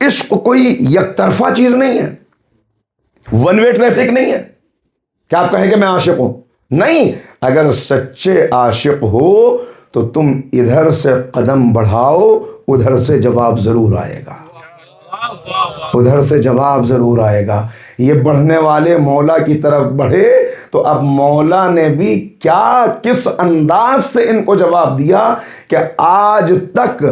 E: عشق کوئی یک طرفہ چیز نہیں ہے، ون وے ٹریفک نہیں ہے کہ آپ کہیں کہ میں عاشق ہوں، نہیں، اگر سچے عاشق ہو تو تم ادھر سے قدم بڑھاؤ، ادھر سے جواب ضرور آئے گا، ادھر سے جواب ضرور آئے گا۔ یہ بڑھنے والے مولا کی طرف بڑھے تو اب مولا نے بھی کیا کس انداز سے ان کو جواب دیا کہ آج تک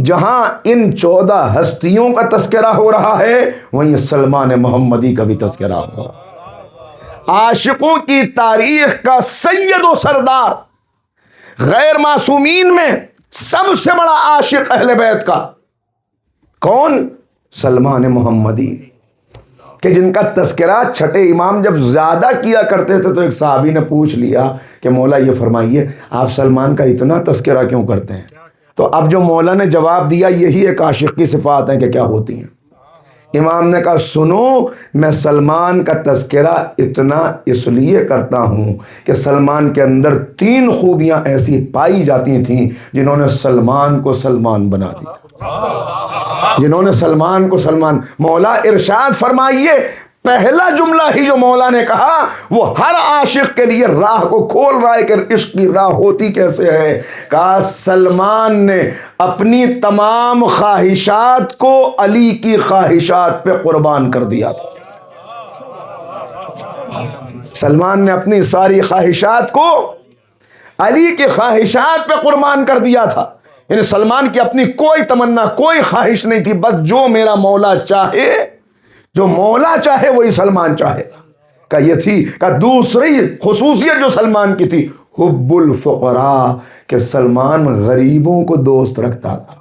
E: جہاں ان 14 ہستیوں کا تذکرہ ہو رہا ہے، وہیں سلمان محمدی کا بھی تذکرہ ہو رہا ہے۔ عاشقوں کی تاریخ کا سید و سردار، غیر معصومین میں سب سے بڑا عاشق اہل بیت کا کون؟ سلمان محمدی، کہ جن کا تذکرہ چھٹے امام جب زیادہ کیا کرتے تھے تو ایک صحابی نے پوچھ لیا کہ مولا یہ فرمائیے آپ سلمان کا اتنا تذکرہ کیوں کرتے ہیں؟ تو اب جو مولا نے جواب دیا یہی ایک عاشق کی صفات ہیں کہ کیا ہوتی ہیں۔ امام نے کہا سنو، میں سلمان کا تذکرہ اتنا اس لیے کرتا ہوں کہ سلمان کے اندر 3 خوبیاں ایسی پائی جاتی تھیں جنہوں نے سلمان کو سلمان بنا دیا، جنہوں نے سلمان کو سلمان۔ مولا ارشاد فرمائیے، پہلا جملہ ہی جو مولا نے کہا وہ ہر عاشق کے لیے راہ کو کھول رہا ہے کہ عشق کی راہ ہوتی کیسے ہے۔ کہا سلمان نے اپنی تمام خواہشات کو علی کی خواہشات پہ قربان کر دیا تھا۔ سلمان نے اپنی ساری خواہشات کو علی کی خواہشات پہ قربان کر دیا تھا۔ یعنی سلمان کی اپنی کوئی تمنا، کوئی خواہش نہیں تھی، بس جو میرا مولا چاہے، جو مولا چاہے وہی سلمان چاہے گا۔ کہ یہ تھی کہ دوسری خصوصیت جو سلمان کی تھی، حب الفقراء، کہ سلمان غریبوں کو دوست رکھتا تھا،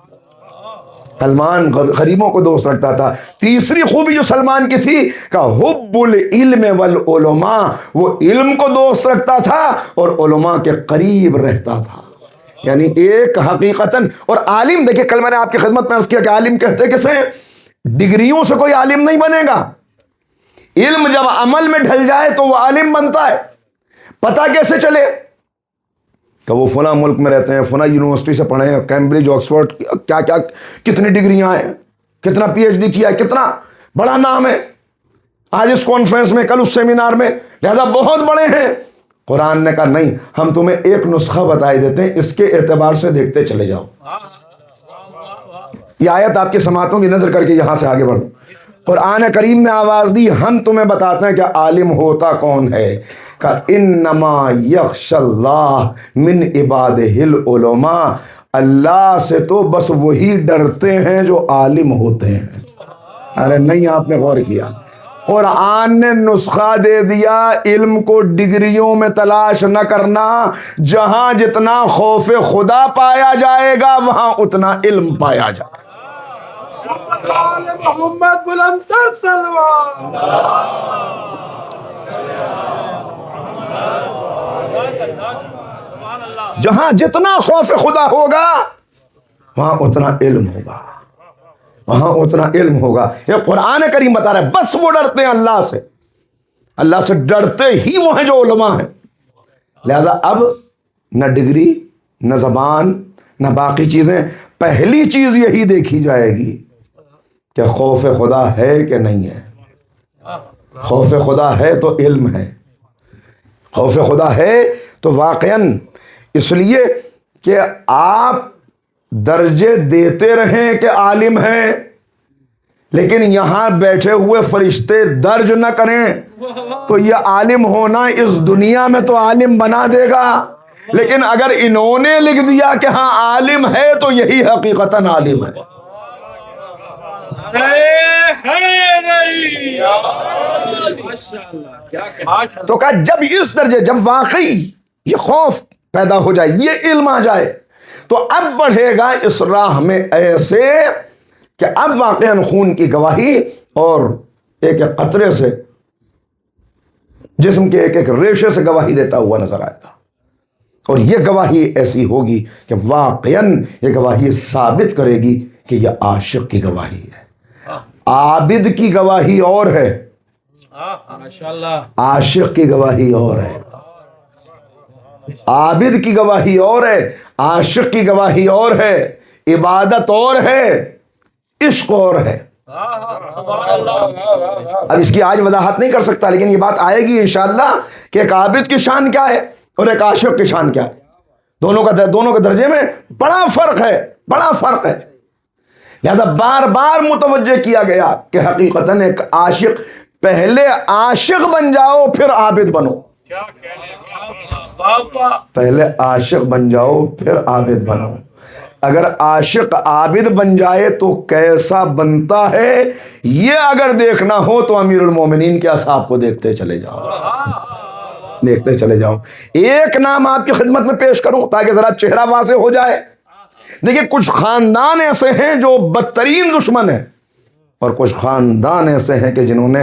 E: سلمان غریبوں کو دوست رکھتا تھا۔ تیسری خوبی جو سلمان کی تھی کہ حب العلم والعلماء، وہ علم کو دوست رکھتا تھا اور علماء کے قریب رہتا تھا۔ یعنی ایک حقیقتاً، اور عالم دیکھیں، کل میں نے آپ کی خدمت میں عرض کیا کہ عالم کہتے کسے؟ ڈگریوں سے کوئی عالم نہیں بنے گا، علم جب عمل میں ڈھل جائے تو وہ عالم بنتا ہے۔ پتہ کیسے چلے کہ وہ فلاں ملک میں رہتے ہیں، فلاں یونیورسٹی سے پڑھے ہیں، کیمبرج، آکسفورڈ، کیا کیا کتنی ڈگریاں ہیں، کتنا پی ایچ ڈی کیا ہے، کتنا بڑا نام ہے آج اس کانفرنس میں، کل اس سیمینار میں، لہذا بہت بڑے ہیں۔ قرآن نے کہا نہیں، ہم تمہیں ایک نسخہ بتائی دیتے ہیں، اس کے اعتبار سے دیکھتے چلے جاؤ۔ یہ آیت آپ کے سماعتوں کی نظر کر کے یہاں سے آگے بڑھوں۔ قرآن کریم نے آواز دی، ہم تمہیں بتاتے ہیں کہ عالم ہوتا کون ہے۔ کہ انما یخش اللہ من عبادہ العلماء، اللہ سے تو بس وہی ڈرتے ہیں جو عالم ہوتے ہیں۔ ارے نہیں، آپ نے غور کیا؟ قرآن نے نسخہ دے دیا، علم کو ڈگریوں میں تلاش نہ کرنا، جہاں جتنا خوف خدا پایا جائے گا وہاں اتنا علم پایا جائے گا۔
F: آل محمد بلند تر سلوات.
E: جہاں جتنا خوف خدا ہوگا وہاں اتنا علم ہوگا، وہاں اتنا علم ہوگا. یہ قرآن کریم بتا رہا ہے بس وہ ڈرتے ہیں اللہ سے، اللہ سے ڈرتے ہی وہ ہیں جو علماء ہیں. لہذا اب نہ ڈگری نہ زبان نہ باقی چیزیں، پہلی چیز یہی دیکھی جائے گی کہ خوف خدا ہے کہ نہیں ہے. خوف خدا ہے تو علم ہے، خوف خدا ہے تو واقعاً، اس لیے کہ آپ درجے دیتے رہیں کہ عالم ہیں، لیکن یہاں بیٹھے ہوئے فرشتے درج نہ کریں تو یہ عالم ہونا اس دنیا میں تو عالم بنا دے گا، لیکن اگر انہوں نے لکھ دیا کہ ہاں عالم ہے تو یہی حقیقتاً عالم ہے. تو کہا جب اس درجے، جب واقعی یہ خوف پیدا ہو جائے، یہ علم آ جائے، تو اب بڑھے گا اس راہ میں ایسے کہ اب واقعاً خون کی گواہی اور ایک ایک قطرے سے، جسم کے ایک ایک ریشے سے گواہی دیتا ہوا نظر آئے گا. اور یہ گواہی ایسی ہوگی کہ واقعاً یہ گواہی ثابت کرے گی کہ یہ عاشق کی گواہی ہے. عابد کی گواہی اور ہے، عاشق کی گواہی اور ہے. عابد کی گواہی اور ہے، عاشق کی گواہی اور ہے. عبادت اور ہے، عشق اور ہے. اب اس کی آج وضاحت نہیں کر سکتا، لیکن یہ بات آئے گی انشاءاللہ کہ ایک عابد کی شان کیا ہے اور ایک عاشق کی شان کیا ہے. دونوں کے درجے میں بڑا فرق ہے، بڑا فرق ہے. لہذا بار بار متوجہ کیا گیا کہ حقیقتاً ایک عاشق، پہلے عاشق بن جاؤ پھر عابد بنو. پہلے عاشق بن جاؤ پھر عابد بنو. اگر عاشق عابد بن جائے تو کیسا بنتا ہے یہ اگر دیکھنا ہو تو امیر المومنین کے اصحاب کو دیکھتے چلے جاؤ، دیکھتے چلے جاؤ. ایک نام آپ کی خدمت میں پیش کروں تاکہ ذرا چہرہ واضح ہو جائے. دیکھیں کچھ خاندان ایسے ہیں جو بدترین دشمن ہیں، اور کچھ خاندان ایسے ہیں کہ جنہوں نے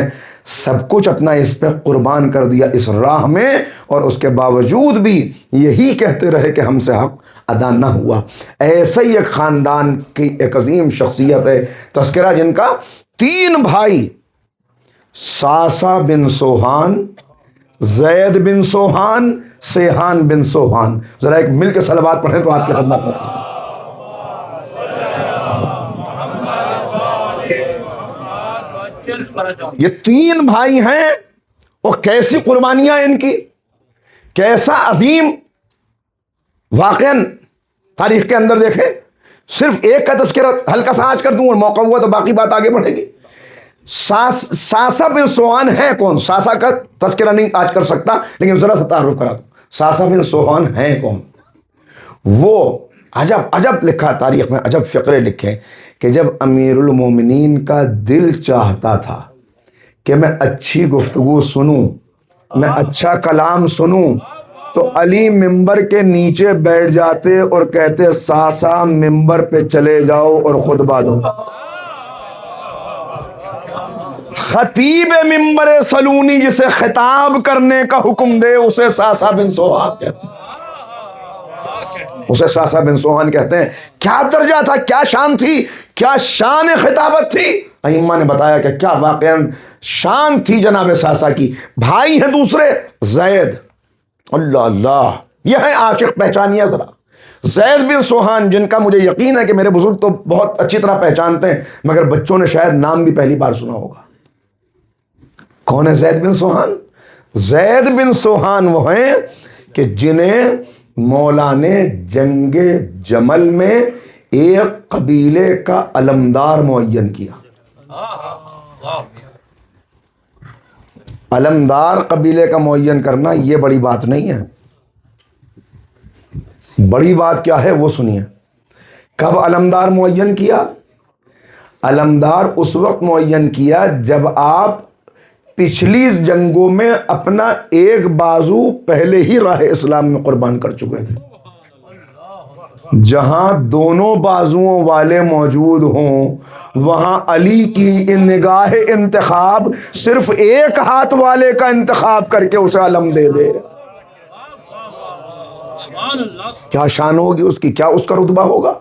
E: سب کچھ اپنا اس پہ قربان کر دیا اس راہ میں، اور اس کے باوجود بھی یہی کہتے رہے کہ ہم سے حق ادا نہ ہوا. ایسے ہی ایک خاندان کی ایک عظیم شخصیت ہے تذکرہ جن کا 3 بھائی، ساسا بن سوہان، زید بن سوہان، سیحان بن سوہان. ذرا ایک مل کے صلوات پڑھیں تو آپ کی خدمت میں. یہ 3 بھائی ہیں، اور کیسی قربانیاں ان کی، کیسا عظیم. واقعاً تاریخ کے اندر دیکھیں، صرف ایک کا تذکرہ ہلکا سا آج کر دوں اور موقع ہوا تو باقی بات آگے بڑھے گی. ساسا بن سوہان ہے کون؟ ساسا کا تذکرہ نہیں آج کر سکتا، لیکن ذرا سا تعارف کرا دوں. ساسا بن سوہان ہے کون؟ وہ عجب لکھا تاریخ میں، عجب فقرے لکھے کہ جب امیر المومنین کا دل چاہتا تھا کہ میں اچھی گفتگو سنوں، میں اچھا کلام سنوں، تو علی ممبر کے نیچے بیٹھ جاتے اور کہتے ساسا ممبر پہ چلے جاؤ اور خطبہ دو. خطیب ممبر سلونی جسے خطاب کرنے کا حکم دے اسے ساسا بن سوہان کہتے ہیں، اسے ساسا بن سوہان کہتے ہیں. کیا درجہ تھا، کیا شان تھی، کیا شان خطابت تھی. ائمہ نے بتایا کہ کیا واقعا شان تھی جناب ساسا کی. بھائی ہیں دوسرے زید، اللہ اللہ، یہ ہے عاشق. پہچانیے ذرا زید بن سوہان، جن کا مجھے یقین ہے کہ میرے بزرگ تو بہت اچھی طرح پہچانتے ہیں، مگر بچوں نے شاید نام بھی پہلی بار سنا ہوگا. کون ہے زید بن سوہان؟ زید بن سوہان وہ ہیں کہ جنہیں مولا نے جنگ جمل میں ایک قبیلے کا علمدار معین کیا. علمدار قبیلے کا معین کرنا یہ بڑی بات نہیں ہے. بڑی بات کیا ہے وہ سنیے. کب علمدار معین کیا؟ علمدار اس وقت معین کیا جب آپ پچھلی جنگوں میں اپنا ایک بازو پہلے ہی راہ اسلام میں قربان کر چکے تھے. جہاں دونوں بازوؤں والے موجود ہوں وہاں علی کی نگاہ انتخاب صرف ایک ہاتھ والے کا انتخاب کر کے اسے علم دے دے. کیا شان ہوگی اس کی, کیا اس کا رتبہ ہوگا,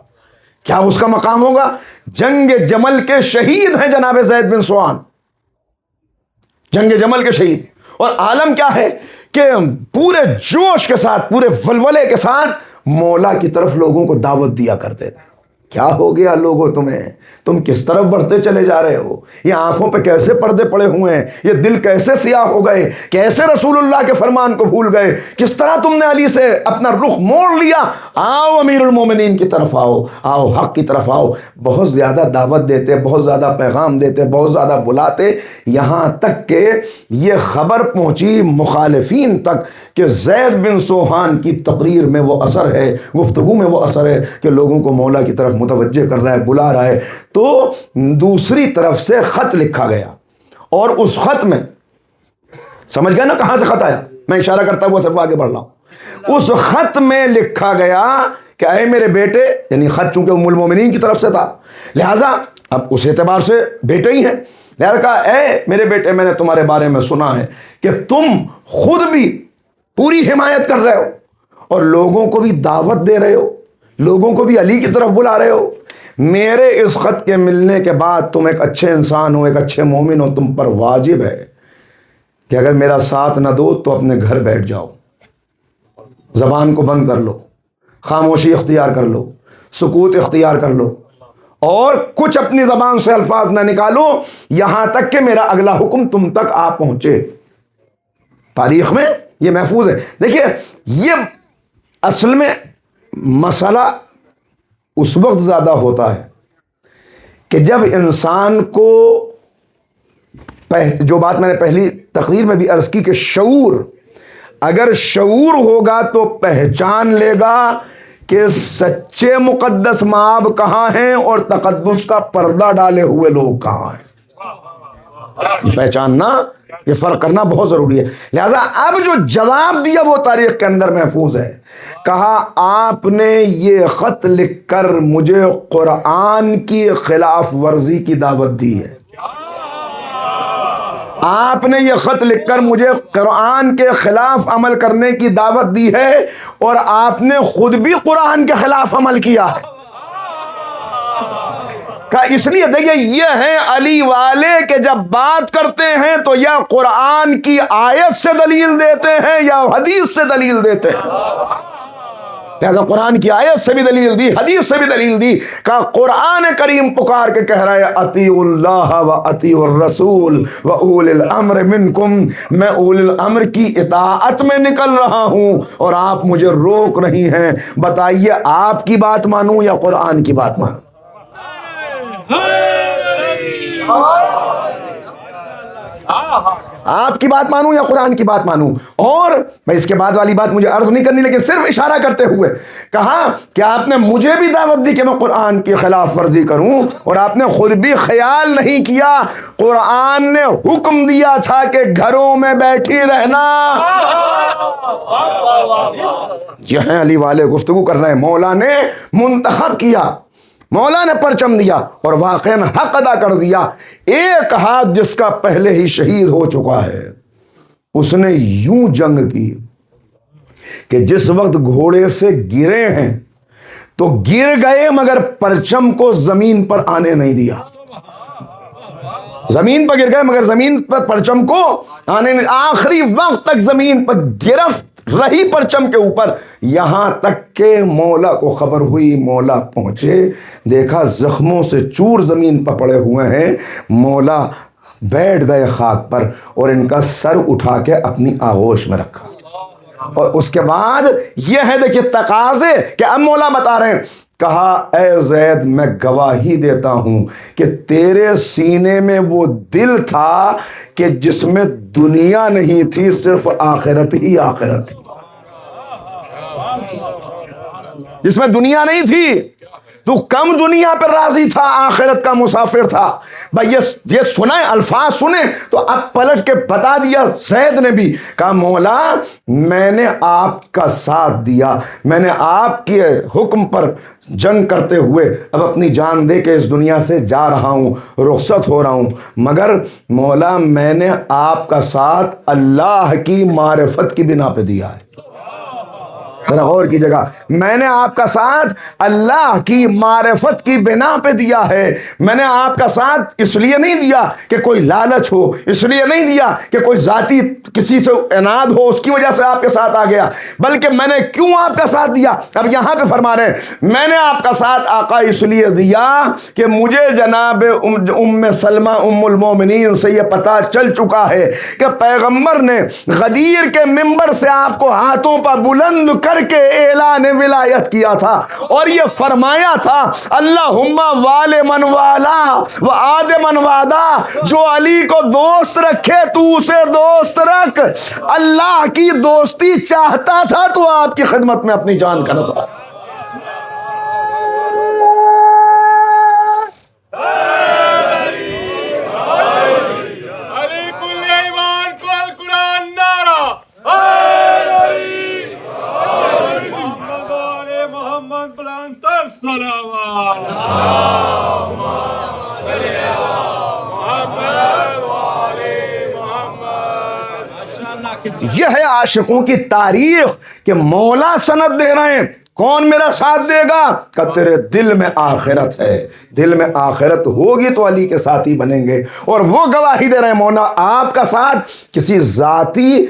E: کیا اس کا مقام ہوگا. جنگ جمل کے شہید ہیں جناب زید بن سوان, جنگ جمل کے شہید. اور عالم کیا ہے کہ پورے جوش کے ساتھ, پورے ولولے کے ساتھ مولا کی طرف لوگوں کو دعوت دیا کرتے تھے. کیا ہو گیا لوگوں تمہیں, تم کس طرف بڑھتے چلے جا رہے ہو, یہ آنکھوں پہ کیسے پردے پڑے ہوئے ہیں, یہ دل کیسے سیاہ ہو گئے, کیسے رسول اللہ کے فرمان کو بھول گئے, کس طرح تم نے علی سے اپنا رخ موڑ لیا. آؤ امیر المومنین کی طرف آؤ, آؤ حق کی طرف آؤ. بہت زیادہ دعوت دیتے, بہت زیادہ پیغام دیتے, بہت زیادہ بلاتے, یہاں تک کہ یہ خبر پہنچی مخالفین تک کہ زید بن سوہان کی تقریر میں وہ اثر ہے, گفتگو میں وہ اثر ہے کہ لوگوں کو مولا کی طرف متوجہ کر رہا ہے, بلا رہا ہے. تو دوسری طرف سے خط لکھا گیا, اور اس خط میں سمجھ گئے نا کہاں سے خط آیا, میں اشارہ کرتا ہوا صرف آگے بڑھ رہا ہوں. اس خط میں لکھا گیا کہ اے میرے بیٹے, یعنی خط چونکہ ام المومنین کی طرف سے تھا لہذا اب اس اعتبار سے بیٹے ہی ہیں, لہذا کہا اے میرے بیٹے میں نے تمہارے بارے میں سنا ہے کہ تم خود بھی پوری حمایت کر رہے ہو اور لوگوں کو بھی دعوت دے رہے ہو, لوگوں کو بھی علی کی طرف بلا رہے ہو. میرے اس خط کے ملنے کے بعد تم ایک اچھے انسان ہو, ایک اچھے مومن ہو, تم پر واجب ہے کہ اگر میرا ساتھ نہ دو تو اپنے گھر بیٹھ جاؤ, زبان کو بند کر لو, خاموشی اختیار کر لو, سکوت اختیار کر لو, اور کچھ اپنی زبان سے الفاظ نہ نکالو یہاں تک کہ میرا اگلا حکم تم تک آ پہنچے. تاریخ میں یہ محفوظ ہے. دیکھیے یہ اصل میں مسئلہ اس وقت زیادہ ہوتا ہے کہ جب انسان کو, جو بات میں نے پہلی تقریر میں بھی عرض کی کہ شعور, اگر شعور ہوگا تو پہچان لے گا کہ سچے مقدس مآب کہاں ہیں اور تقدس کا پردہ ڈالے ہوئے لوگ کہاں ہیں. پہچاننا, یہ فرق کرنا بہت ضروری ہے. لہذا اب جو جواب دیا وہ تاریخ کے اندر محفوظ ہے. کہا آپ نے یہ خط لکھ کر مجھے قرآن کی خلاف ورزی کی دعوت دی ہے. آپ نے یہ خط لکھ کر مجھے قرآن کے خلاف عمل کرنے کی دعوت دی ہے, اور آپ نے خود بھی قرآن کے خلاف عمل کیا ہے. اس لیے دیکھیے یہ ہیں علی والے کہ جب بات کرتے ہیں تو یا قرآن کی آیت سے دلیل دیتے ہیں یا حدیث سے دلیل دیتے ہیں. لہذا قرآن کی آیت سے بھی دلیل دی, حدیث سے بھی دلیل دی. کہا قرآن کریم پکار کے کہہ رہا ہے اطیعوا اللہ و اطیعوا الرسول و اولی الامر منکم, میں اولی الامر کی اطاعت میں نکل رہا ہوں اور آپ مجھے روک رہی ہیں. بتائیے آپ کی بات مانوں یا قرآن کی بات مانوں؟ آپ کی بات مانوں یا قرآن کی بات مانوں؟ اور میں اس کے بعد والی بات مجھے عرض نہیں کرنی, لیکن صرف اشارہ کرتے ہوئے کہا کہ آپ نے مجھے بھی دعوت دی کہ میں قرآن کی خلاف ورزی کروں, اور آپ نے خود بھی خیال نہیں کیا. قرآن نے حکم دیا تھا کہ گھروں میں بیٹھی رہنا. یہ ہیں علی والے گفتگو کر رہے ہیں. مولا نے منتخب کیا, مولا نے پرچم دیا اور واقعاً حق ادا کر دیا. ایک ہاتھ جس کا پہلے ہی شہید ہو چکا ہے, اس نے یوں جنگ کی کہ جس وقت گھوڑے سے گرے ہیں تو گر گئے مگر پرچم کو زمین پر آنے نہیں دیا. زمین پر گر گئے مگر زمین پر پرچم کو آنے نہیں, آخری وقت تک زمین پر گرفت رہی پرچم کے اوپر, یہاں تک کہ مولا کو خبر ہوئی. مولا پہنچے, دیکھا زخموں سے چور زمین پر پڑے ہوئے ہیں. مولا بیٹھ گئے خاک پر اور ان کا سر اٹھا کے اپنی آغوش میں رکھا. اور اس کے بعد یہ ہے دیکھیے تقاضے کہ اب مولا بتا رہے ہیں. کہا اے زید میں گواہی دیتا ہوں کہ تیرے سینے میں وہ دل تھا کہ جس میں دنیا نہیں تھی, صرف آخرت ہی آخرت تھی. جس میں دنیا نہیں تھی، تو کم دنیا پر راضی تھا، آخرت کا مسافر تھا. بھائی یہ سنیں، الفاظ سنیں تو اب پلٹ کے بتا دیا زید نے بھی، کہا مولا میں نے آپ کا ساتھ دیا، میں نے آپ کے حکم پر جنگ کرتے ہوئے اب اپنی جان دے کے اس دنیا سے جا رہا ہوں، رخصت ہو رہا ہوں، مگر مولا میں نے آپ کا ساتھ اللہ کی معرفت کی بنا پہ دیا ہے. ذرا غور کی جگہ، میں نے آپ کا ساتھ اللہ کی معرفت کی بنا پہ دیا ہے. میں نے آپ کا ساتھ اس لیے نہیں دیا کہ کوئی لالچ ہو، اس لیے نہیں دیا کہ کوئی ذاتی کسی سے عناد ہو اس کی وجہ سے آپ کے ساتھ آ گیا، بلکہ میں نے کیوں آپ کا ساتھ دیا. اب یہاں پہ فرما رہے ہیں میں نے آپ کا ساتھ آقا اس لیے دیا کہ مجھے جناب ام سلمہ ام المومنین سے یہ پتا چل چکا ہے کہ پیغمبر نے غدیر کے منبر سے آپ کو ہاتھوں پر بلند کر کے اعلان ولایت کیا تھا، اور یہ فرمایا تھا اللہم وال من والا و عاد من وادا، جو علی کو دوست رکھے تو اسے دوست رکھ. اللہ کی دوستی چاہتا تھا تو آپ کی خدمت میں اپنی جان کا نذرانہ. یہ ہے عاشقوں کی تاریخ کہ مولا سند دے رہے ہیں. کون میرا ساتھ دے گا؟ کہ تیرے دل میں آخرت ہے، دل میں آخرت ہوگی تو علی کے ساتھی بنیں گے. اور وہ گواہی دے رہے ہیں مولا آپ کا ساتھ کسی ذاتی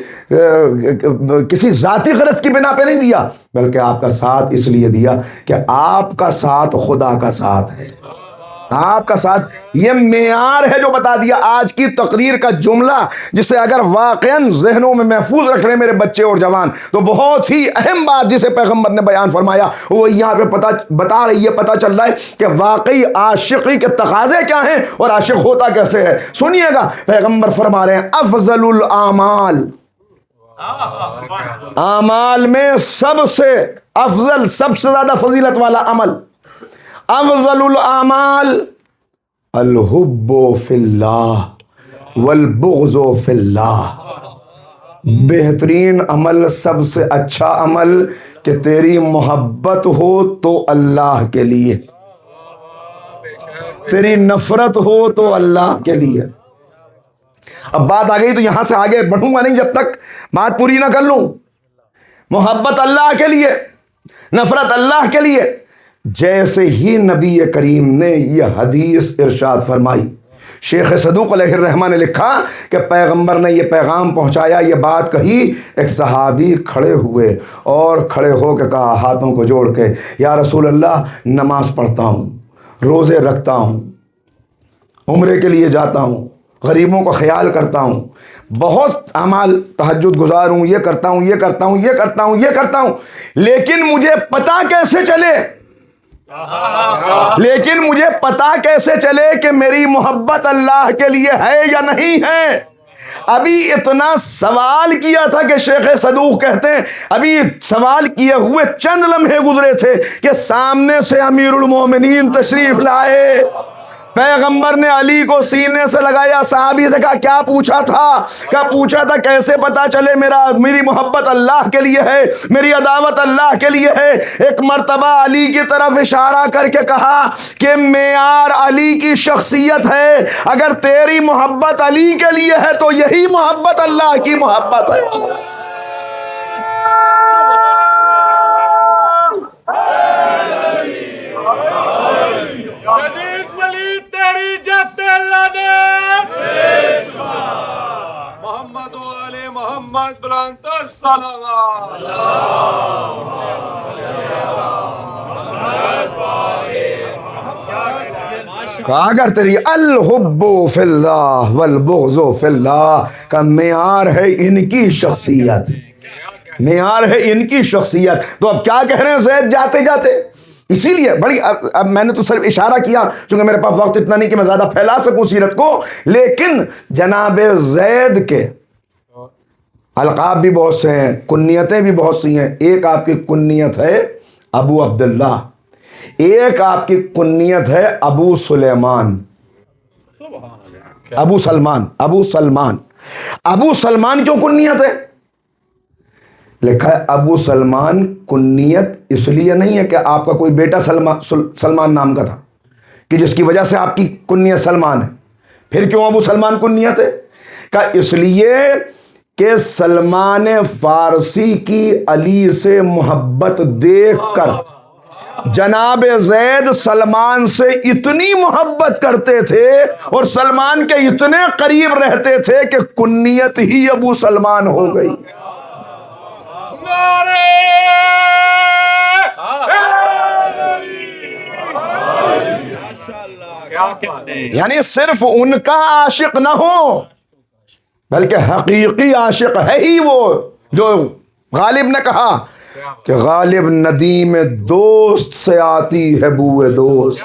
E: غرض کی بنا پہ نہیں دیا، بلکہ آپ کا ساتھ اس لیے دیا کہ آپ کا ساتھ خدا کا ساتھ ہے. آپ کا ساتھ یہ معیار ہے جو بتا دیا. آج کی تقریر کا جملہ جسے اگر واقعاً ذہنوں میں محفوظ رکھ لیں میرے بچے اور جوان، تو بہت ہی اہم بات جسے پیغمبر نے بیان فرمایا وہ یہاں پہ بتا رہی ہے، پتہ چل رہا ہے کہ واقعی عاشقی کے تقاضے کیا ہیں اور عاشق ہوتا کیسے ہے. سنیے گا، پیغمبر فرما رہے ہیں افضل الاعمال، اعمال میں سب سے افضل، سب سے زیادہ فضیلت والا عمل، افضل الاعمال الحب فی اللہ والبغض فی اللہ. بہترین عمل، سب سے اچھا عمل کہ تیری محبت ہو تو اللہ کے لیے، تیری نفرت ہو تو اللہ کے لیے. اب بات آ گئی تو یہاں سے آگے بڑھوں گا نہیں جب تک بات پوری نہ کر لوں. محبت اللہ کے لیے، نفرت اللہ کے لیے. جیسے ہی نبی کریم نے یہ حدیث ارشاد فرمائی، شیخ صدوق علیہ الرحمہ نے لکھا کہ پیغمبر نے یہ پیغام پہنچایا، یہ بات کہی، ایک صحابی کھڑے ہوئے اور کھڑے ہو کے کہا ہاتھوں کو جوڑ کے، یا رسول اللہ نماز پڑھتا ہوں، روزے رکھتا ہوں، عمرے کے لیے جاتا ہوں، غریبوں کا خیال کرتا ہوں، بہت اعمال، تہجد گزار ہوں، یہ کرتا ہوں، یہ کرتا ہوں، یہ کرتا ہوں، یہ کرتا ہوں، لیکن مجھے پتہ کیسے چلے، لیکن مجھے پتا کیسے چلے کہ میری محبت اللہ کے لیے ہے یا نہیں ہے؟ ابھی اتنا سوال کیا تھا کہ شیخ صدوق کہتے ہیں ابھی سوال کیے ہوئے چند لمحے گزرے تھے کہ سامنے سے امیر المومنین تشریف لائے. پیغمبر نے علی کو سینے سے لگایا، صحابی سے کہا کیا پوچھا تھا؟ کیا پوچھا تھا کیسے پتا چلے میری محبت اللہ کے لیے ہے، میری عداوت اللہ کے لیے ہے؟ ایک مرتبہ علی کی طرف اشارہ کر کے کہا کہ معیار علی کی شخصیت ہے، اگر تیری محبت علی کے لیے ہے تو یہی محبت اللہ کی محبت ہے.
F: محمد و علی محمد بلندتر صلوات.
E: اگر تیری الحب فی اللہ والبغض فی اللہ کا معیار ہے ان کی شخصیت، معیار ہے ان کی شخصیت، تو اب کیا کہہ رہے ہیں زید جاتے جاتے؟ اسی لیے بڑی اب میں نے تو صرف اشارہ کیا چونکہ میرے پاس وقت اتنا نہیں کہ میں زیادہ پھیلا سکوں سیرت کو، لیکن جناب زید کے القاب بھی بہت سے ہیں، کنیتیں بھی بہت سی ہیں. ایک آپ کی کنیت ہے ابو عبداللہ، ایک آپ کی کنیت ہے ابو سلیمان، ابو سلمان، ابو سلمان۔ ابو سلمان کیوں کنیت ہے؟ لکھا ہے ابو سلمان کنیت اس لیے نہیں ہے کہ آپ کا کوئی بیٹا سلمان نام کا تھا کہ جس کی وجہ سے آپ کی کنیت سلمان ہے۔ پھر کیوں ابو سلمان کنیت ہے؟ کہ اس لیے کہ سلمان فارسی کی علی سے محبت دیکھ کر جناب زید سلمان سے اتنی محبت کرتے تھے اور سلمان کے اتنے قریب رہتے تھے کہ کنیت ہی ابو سلمان ہو گئی۔ یعنی صرف ان کا عاشق نہ ہو بلکہ حقیقی عاشق ہے ہی وہ، جو غالب نے کہا کہ غالب ندیم دوست سے آتی ہے بوئے دوست،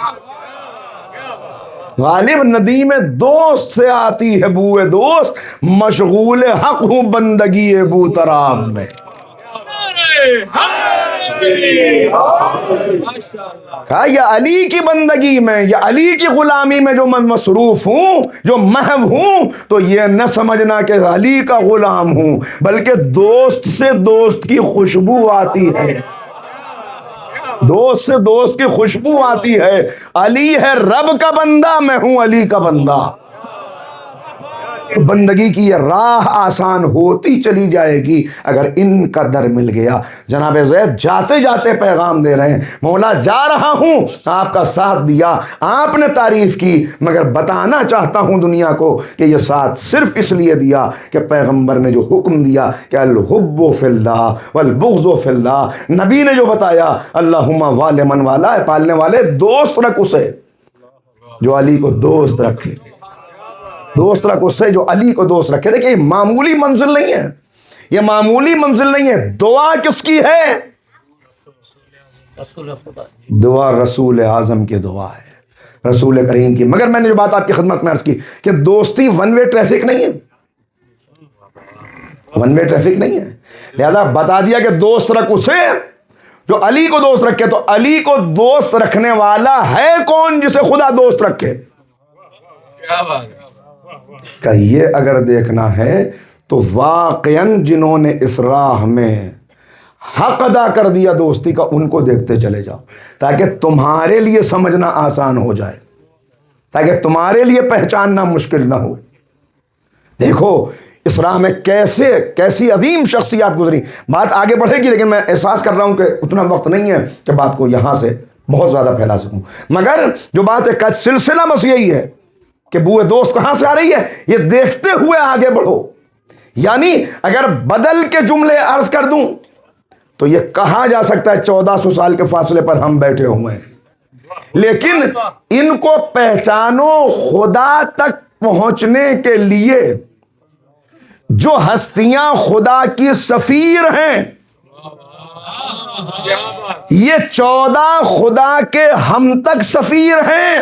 E: غالب ندیم دوست سے آتی ہے بوئے دوست، مشغول حق ہوں بندگی بو تراب میں۔ کہا یہ علی کی بندگی میں، یہ علی کی غلامی میں جو میں مصروف ہوں، جو محو ہوں، تو یہ نہ سمجھنا کہ علی کا غلام ہوں، بلکہ دوست سے دوست کی خوشبو آتی ہے، دوست سے دوست کی خوشبو آتی ہے۔ علی ہے رب کا بندہ، میں ہوں علی کا بندہ۔ تو بندگی کی یہ راہ آسان ہوتی چلی جائے گی اگر ان کا در مل گیا۔ جناب زید جاتے جاتے پیغام دے رہے ہیں، مولا جا رہا ہوں، آپ کا ساتھ دیا، آپ نے تعریف کی، مگر بتانا چاہتا ہوں دنیا کو کہ یہ ساتھ صرف اس لیے دیا کہ پیغمبر نے جو حکم دیا کہ الحب فی اللہ والبغض فی اللہ، نبی نے جو بتایا اللہم وال من والا ہے، پالنے والے دوست رکھ اسے جو علی کو دوست رکھے، دوست رکھ اس سے جو علی کو دوست رکھے۔ دیکھیں یہ معمولی منزل نہیں ہے، یہ معمولی منزل نہیں ہے۔ دعا کس کی ہے؟
B: رسول خدا،
E: دعا رسول اعظم کی دعا ہے، رسول کریم کی۔ مگر میں نے جو بات آپ کی خدمت میں عرض کی کہ دوستی ون وے ٹریفک نہیں ہے، ون وے ٹریفک نہیں ہے، لہذا بتا دیا کہ دوست رکھ اسے جو علی کو دوست رکھے۔ تو علی کو دوست رکھنے والا ہے کون جسے خدا دوست رکھے؟
F: کیا بات ہے!
E: کہ یہ اگر دیکھنا ہے تو واقعاً جنہوں نے اس راہ میں حق ادا کر دیا دوستی کا، ان کو دیکھتے چلے جاؤ تاکہ تمہارے لیے سمجھنا آسان ہو جائے، تاکہ تمہارے لیے پہچاننا مشکل نہ ہو۔ دیکھو اس راہ میں کیسی عظیم شخصیات گزری۔ بات آگے بڑھے گی لیکن میں احساس کر رہا ہوں کہ اتنا وقت نہیں ہے کہ بات کو یہاں سے بہت زیادہ پھیلا سکوں، مگر جو بات ہے سلسلہ بس یہی ہے کہ بوئے دوست کہاں سے آ رہی ہے، یہ دیکھتے ہوئے آگے بڑھو۔ یعنی اگر بدل کے جملے عرض کر دوں تو یہ کہا جا سکتا ہے 1400 سال کے فاصلے پر ہم بیٹھے ہوئے ہیں، لیکن ان کو پہچانو خدا تک پہنچنے کے لیے جو ہستیاں خدا کی سفیر ہیں، یہ 14 خدا کے ہم تک سفیر ہیں،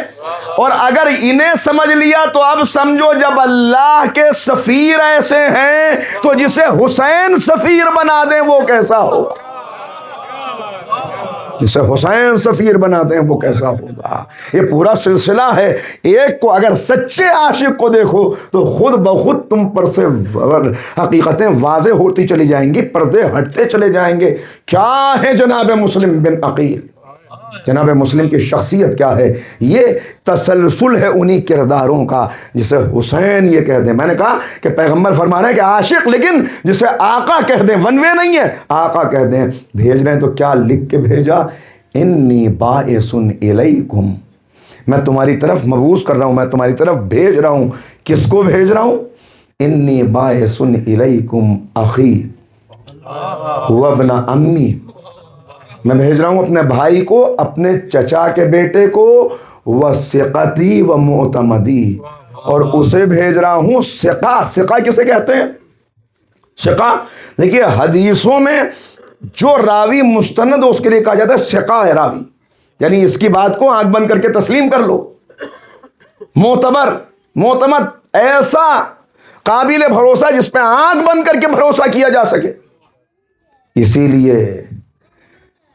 E: اور اگر انہیں سمجھ لیا تو اب سمجھو جب اللہ کے سفیر ایسے ہیں تو جسے حسین سفیر بنا دیں وہ کیسا ہوگا، جسے حسین سفیر بناتے ہیں وہ کیسا ہوگا۔ یہ پورا سلسلہ ہے، ایک کو اگر سچے عاشق کو دیکھو تو خود بخود تم پر سے حقیقتیں واضح ہوتی چلی جائیں گی، پردے ہٹتے چلے جائیں گے۔ کیا ہے جناب مسلم بن عقیل، جناب مسلم کی شخصیت کیا ہے؟ یہ تسلسل ہے انہی کرداروں کا جسے حسین یہ کہہ دیں۔ میں نے کہا کہ پیغمبر فرما رہے ہیں کہ عاشق، لیکن جسے آقا کہہ دیں، ون وے نہیں ہے، آقا کہہ دیں۔ بھیج رہے ہیں تو کیا لکھ کے بھیجا؟ انی باعث الیکم، میں تمہاری طرف مبعوث کر رہا ہوں، میں تمہاری طرف بھیج رہا ہوں۔ کس کو بھیج رہا ہوں؟ انی باعث الیکم اخی وابن امی، میں بھیج رہا ہوں اپنے بھائی کو، اپنے چچا کے بیٹے کو، وثقتی و معتمدی، اور اسے بھیج رہا ہوں ثقہ۔ ثقہ کسے کہتے ہیں؟ ثقہ دیکھیے حدیثوں میں جو راوی مستند ہو اس کے لیے کہا جاتا ہے ثقہ ہے راوی، یعنی اس کی بات کو آنکھ بند کر کے تسلیم کر لو۔ معتبر، معتمد، ایسا قابل بھروسہ جس پہ آنکھ بند کر کے بھروسہ کیا جا سکے۔ اسی لیے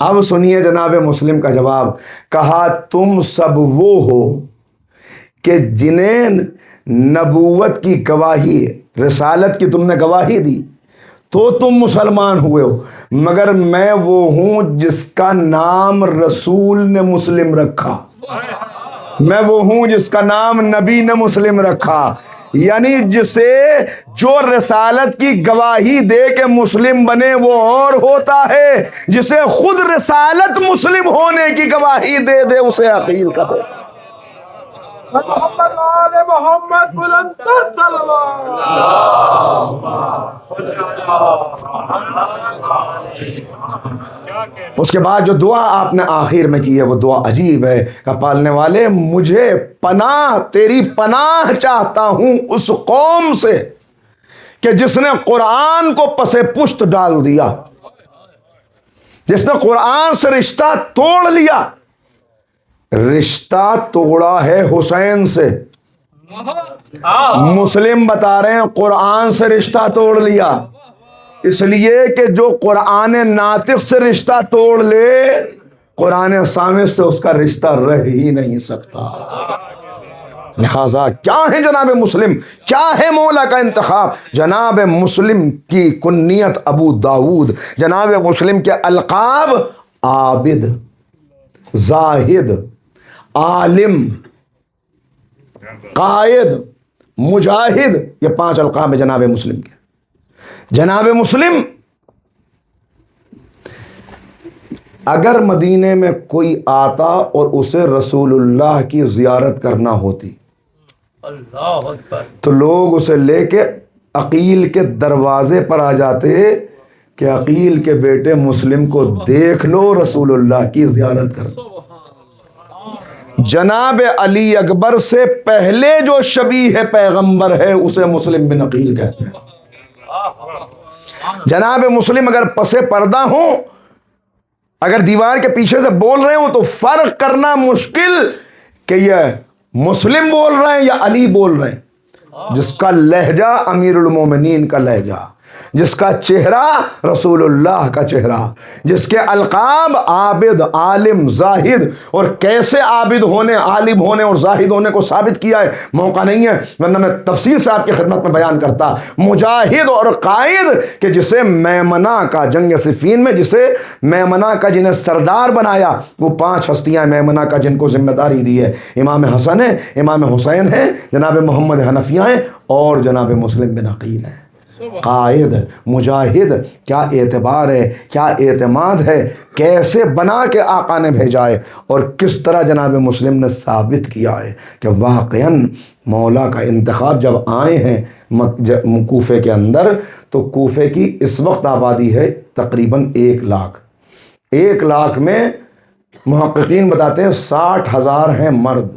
E: اب سنیے جناب مسلم کا جواب. کہا تم سب وہ ہو کہ جنہیں نبوت کی گواہی، رسالت کی تم نے گواہی دی تو تم مسلمان ہوئے ہو، مگر میں وہ ہوں جس کا نام رسول نے مسلم رکھا، میں وہ ہوں جس کا نام نبی نے مسلم رکھا. یعنی جسے جو رسالت کی گواہی دے کے مسلم بنے وہ اور ہوتا ہے، جسے خود رسالت مسلم ہونے کی گواہی دے دے اسے عقیل کہتے ہیں.
F: محمد آل محمد بلند تر صلوات.
E: اس کے بعد جو دعا آپ نے آخر میں کی ہے وہ دعا عجیب ہے کہ پالنے والے مجھے پناہ، تیری پناہ چاہتا ہوں اس قوم سے کہ جس نے قرآن کو پس پشت ڈال دیا، جس نے قرآن سے رشتہ توڑ لیا. رشتہ توڑا ہے حسین سے، مسلم بتا رہے ہیں قرآن سے رشتہ توڑ لیا، اس لیے کہ جو قرآن ناطق سے رشتہ توڑ لے قرآن صامت سے اس کا رشتہ رہ ہی نہیں سکتا. لہذا کیا ہے جناب مسلم، کیا ہے مولا کا انتخاب؟ جناب مسلم کی کنیت ابو داود، جناب مسلم کے القاب عابد، زاہد، عالم، قائد، مجاہد، یہ 5 القاب ہیں جناب مسلم کے. جناب مسلم اگر مدینے میں کوئی آتا اور اسے رسول اللہ کی زیارت کرنا ہوتی
B: اللہ اکبر،
E: تو لوگ اسے لے کے عقیل کے دروازے پر آ جاتے کہ عقیل کے بیٹے مسلم کو دیکھ لو، رسول اللہ کی زیارت کر. جناب علی اکبر سے پہلے جو شبیہ پیغمبر ہے اسے مسلم بن عقیل کہتے ہیں. جناب مسلم اگر پسے پردہ ہوں، اگر دیوار کے پیچھے سے بول رہے ہوں تو فرق کرنا مشکل کہ یہ مسلم بول رہے ہیں یا علی بول رہے ہیں. جس کا لہجہ امیر المومنین کا لہجہ، جس کا چہرہ رسول اللہ کا چہرہ، جس کے القاب عابد، عالم، زاہد، اور کیسے عابد ہونے، عالم ہونے اور زاہد ہونے کو ثابت کیا ہے موقع نہیں ہے ورنہ میں تفصیل سے آپ کی خدمت میں بیان کرتا. مجاہد اور قائد کہ جسے میمنہ کا، جنگ صفین میں جسے میمنہ کا جنہیں سردار بنایا، وہ 5 ہستیاں میمنہ کا جن کو ذمہ داری دی ہے. امام حسن ہے، امام حسین ہے، جناب محمد حنفیہ ہیں اور جناب مسلم بن عقیل ہیں. قائد، مجاہد، کیا اعتبار ہے، کیا اعتماد ہے، کیسے بنا کے آقا نے بھیجا ہے اور کس طرح جناب مسلم نے ثابت کیا ہے کہ واقعاً مولا کا انتخاب. جب آئے ہیں کوفے کے اندر تو کوفے کی اس وقت آبادی ہے تقریباً 1 لاکھ. 1 لاکھ میں محققین بتاتے ہیں 60,000 ہیں مرد.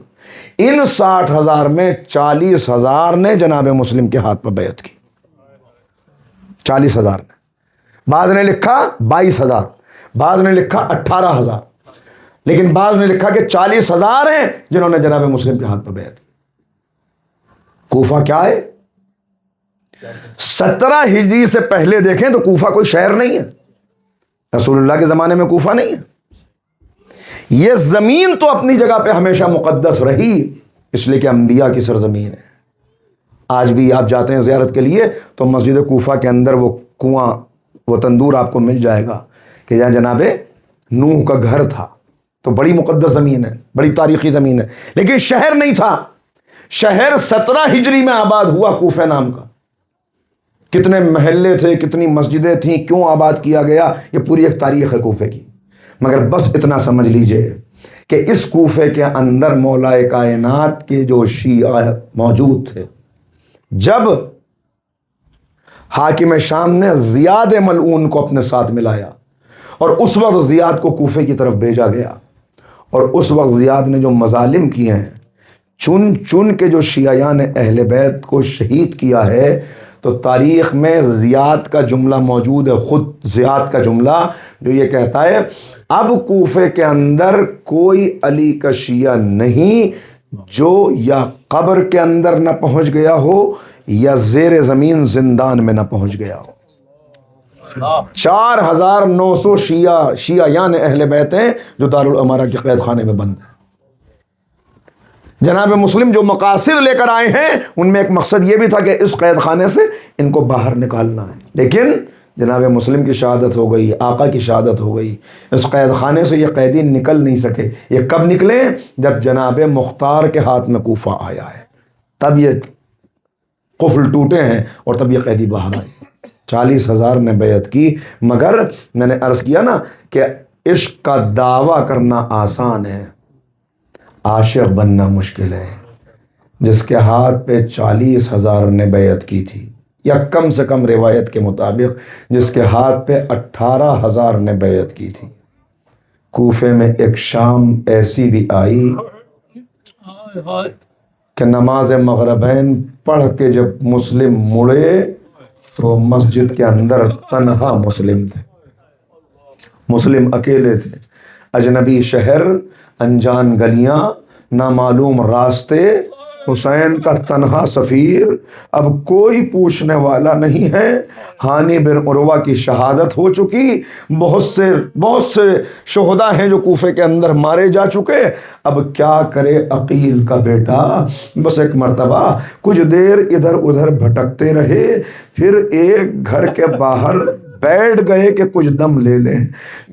E: ان 60,000 میں 40,000 نے جناب مسلم کے ہاتھ پر بیعت کی. 40,000 نے، بعض نے لکھا 22,000، بعض نے لکھا 18,000، لیکن بعض نے لکھا کہ 40,000 ہیں جنہوں نے جناب مسلم کے ہاتھ پر بیعت کی. کوفہ کیا ہے؟ 17 ہجری سے پہلے دیکھیں تو کوفہ کوئی شہر نہیں ہے، رسول اللہ کے زمانے میں کوفہ نہیں ہے. یہ زمین تو اپنی جگہ پہ ہمیشہ مقدس رہی، اس لیے کہ انبیاء کی سرزمین ہے. آج بھی آپ جاتے ہیں زیارت کے لیے تو مسجد کوفہ کے اندر وہ کنواں، وہ تندور آپ کو مل جائے گا کہ جہاں جناب نوح کا گھر تھا. تو بڑی مقدس زمین ہے، بڑی تاریخی زمین ہے، لیکن شہر نہیں تھا. شہر 17 ہجری میں آباد ہوا کوفہ نام کا. کتنے محلے تھے، کتنی مسجدیں تھیں، کیوں آباد کیا گیا، یہ پوری ایک تاریخ ہے کوفے کی. مگر بس اتنا سمجھ لیجئے کہ اس کوفے کے اندر مولا کائنات کے جو شیعہ موجود تھے، جب حاکم شام نے زیاد ملعون کو اپنے ساتھ ملایا اور اس وقت زیاد کو کوفے کی طرف بھیجا گیا، اور اس وقت زیاد نے جو مظالم کیے ہیں، چن چن کے جو شیعیان اہل بیت کو شہید کیا ہے، تو تاریخ میں زیاد کا جملہ موجود ہے، خود زیاد کا جملہ جو یہ کہتا ہے اب کوفے کے اندر کوئی علی کا شیعہ نہیں جو یا قبر کے اندر نہ پہنچ گیا ہو یا زیر زمین زندان میں نہ پہنچ گیا ہو. 4900 شیعیان اہل بیت ہیں جو دارالامارہ کے قید خانے میں بند ہیں۔ جناب مسلم جو مقاصد لے کر آئے ہیں ان میں ایک مقصد یہ بھی تھا کہ اس قید خانے سے ان کو باہر نکالنا ہے، لیکن جناب مسلم کی شہادت ہو گئی، آقا کی شہادت ہو گئی، اس قید خانے سے یہ قیدی نکل نہیں سکے۔ یہ کب نکلے؟ جب جناب مختار کے ہاتھ میں کوفہ آیا ہے، تب یہ قفل ٹوٹے ہیں اور تب یہ قیدی باہر آئے۔ 40,000 نے بیعت کی، مگر میں نے عرض کیا نا کہ عشق کا دعویٰ کرنا آسان ہے، عاشق بننا مشکل ہے۔ جس کے ہاتھ پہ 40,000 نے بیعت کی تھی، یا کم سے کم روایت کے مطابق جس کے ہاتھ پہ 18,000 نے بیعت کی تھی، کوفے میں ایک شام ایسی بھی آئی کہ نماز مغربین پڑھ کے جب مسلم مڑے تو مسجد کے اندر تنہا مسلم تھے، مسلم اکیلے تھے، اجنبی شہر، انجان گلیاں، نامعلوم راستے، حسین کا تنہا سفیر، اب کوئی پوچھنے والا نہیں ہے۔ ہانی بن عروہ کی شہادت ہو چکی، بہت سے شہداء ہیں جو کوفے کے اندر مارے جا چکے، اب کیا کرے عقیل کا بیٹا؟ بس ایک مرتبہ کچھ دیر ادھر ادھر بھٹکتے رہے، پھر ایک گھر کے باہر بیٹھ گئے کہ کچھ دم لے لیں۔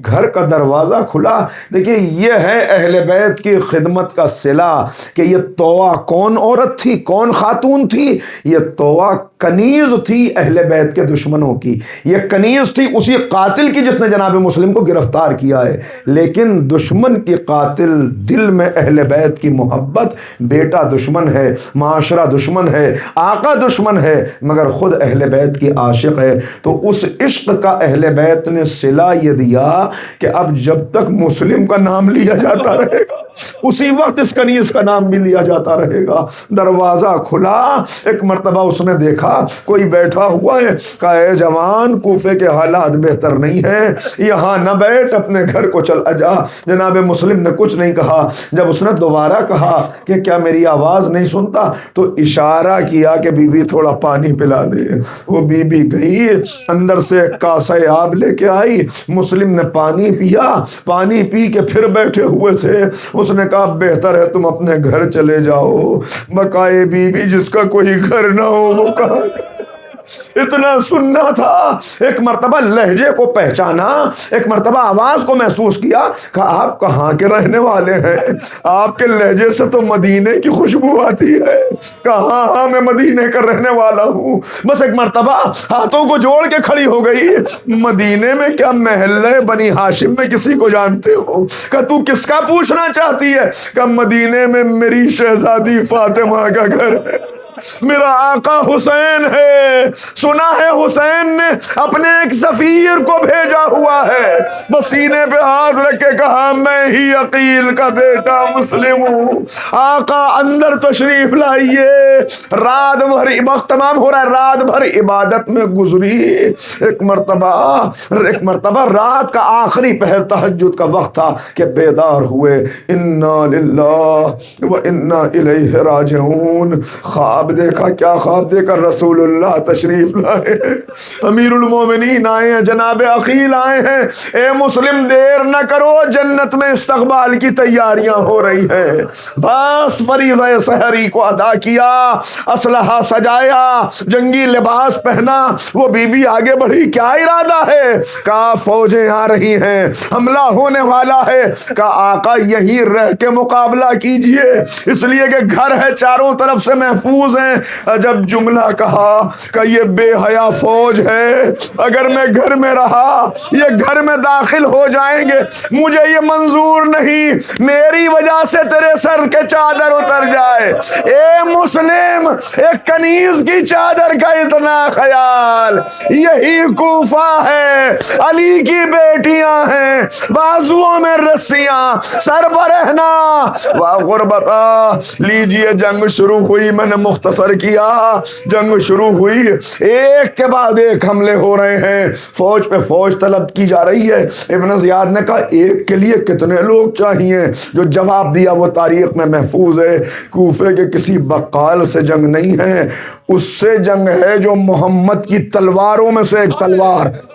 E: گھر کا دروازہ کھلا، دیکھیے یہ ہے اہل بیت کی خدمت کا صلہ کہ یہ طوع کون عورت تھی، کون خاتون تھی؟ یہ طوع کنیز تھی اہل بیت کے دشمنوں کی، یہ کنیز تھی اسی قاتل کی جس نے جناب مسلم کو گرفتار کیا ہے، لیکن دشمن کی قاتل دل میں اہل بیت کی محبت، بیٹا دشمن ہے، معاشرہ دشمن ہے، آقا دشمن ہے، مگر خود اہل بیت کی عاشق ہے۔ تو اس عشق کا اہل بیت نے صلہ یہ دیا کہ اب جب تک مسلم کا نام لیا جاتا رہے گا اسی وقت اس کنیز کا نام بھی لیا جاتا رہے گا۔ دروازہ کھلا، ایک مرتبہ اس نے دیکھا کوئی بیٹھا ہوا ہے، کہا اے جوان، کوفے کے حالات بہتر نہیں ہیں، یہاں نہ بیٹھ، اپنے گھر کو چلا جا۔ جناب مسلم نے کچھ نہیں کہا۔ جب اس نے دوبارہ کہا کہ کیا میری آواز نہیں سنتا، تو اشارہ کیا کہ بی بی تھوڑا پانی پلا دے۔ وہ بی بی گئی، اندر سے کاسہ آب لے کے آئی، مسلم نے پانی پیا، پانی پی کے پھر بیٹھے ہوئے تھے۔ اس نے کہا بہتر ہے تم اپنے گھر چلے جاؤ۔ بقائے بی بی جس کا کوئی گھر نہ ہو وہ کہا اتنا سننا تھا۔ ایک مرتبہ لہجے کو پہچانا، ایک مرتبہ آواز کو محسوس کیا، کہا آپ کہاں کے رہنے والے ہیں؟ آپ کے لہجے سے تو مدینے کی خوشبو آتی ہے۔ کہا ہاں میں مدینے کا رہنے والا ہوں۔ بس ایک مرتبہ ہاتھوں کو جوڑ کے کھڑی ہو گئی، مدینے میں کیا محلہ بنی ہاشم میں کسی کو جانتے ہو؟ کہ تو کس کا پوچھنا چاہتی ہے؟ کہ مدینے میں میری شہزادی فاطمہ کا گھر ہے، میرا آقا حسین ہے۔ سنا ہے حسین نے اپنے ایک سفیر کو بھیجا ہوا ہے، بس سینے پہ ہاتھ رکھ کے کہا میں ہی عقیل کا بیٹا مسلم ہوں، آقا اندر تشریف لائیے۔ رات بھر وقت تمام ہو رہا ہے، رات بھر عبادت میں گزری۔ ایک مرتبہ رات کا آخری پہر تہجد کا وقت تھا کہ بیدار ہوئے، انا للہ و انا الیہ راجعون۔ خواب دیکھا، کیا خواب دیکھا؟ رسول اللہ تشریف لائے، امیر المومنین آئے ہیں، جناب عقیل آئے ہیں۔ اے مسلم دیر نہ کرو، جنت میں استقبال کی تیاریاں ہو رہی ہیں۔ بس فریضہ سحری کو ادا کیا، اسلحہ سجایا، جنگی لباس پہنا، وہ بی بی آگے بڑھی، کیا ارادہ ہے؟ کہا فوجیں آ رہی ہیں، حملہ ہونے والا ہے۔ کہا آقا یہیں رہ کے مقابلہ کیجئے، اس لیے کہ گھر ہے چاروں طرف سے محفوظ ہیں۔ جب جملہ کہا کہ یہ بے حیا فوج ہے، اگر میں گھر میں رہا یہ گھر میں داخل ہو جائیں گے، مجھے یہ منظور نہیں، میری وجہ سے تیرے سر کے چادر اتر جائے۔ اے مسلم، ایک کنیز کی چادر کا اتنا خیال، یہی کوفہ ہے، علی کی بیٹیاں ہیں، بازوؤں میں رسیاں، سر برہنا غربتا۔ لیجئے جنگ شروع ہوئی، میں نے مختصر کیا، جنگ شروع ہوئی، ایک کے بعد ایک حملے ہو رہے ہیں، فوج پہ فوج طلب کی جا رہی ہے۔ ابن زیاد نے کہا ایک کے لیے کتنے لوگ چاہیے؟ جو جواب دیا وہ تاریخ میں محفوظ ہے، کوفے کے کسی بقال سے جنگ نہیں ہے، اس سے جنگ ہے جو محمد کی تلواروں میں سے ایک تلوار ہے۔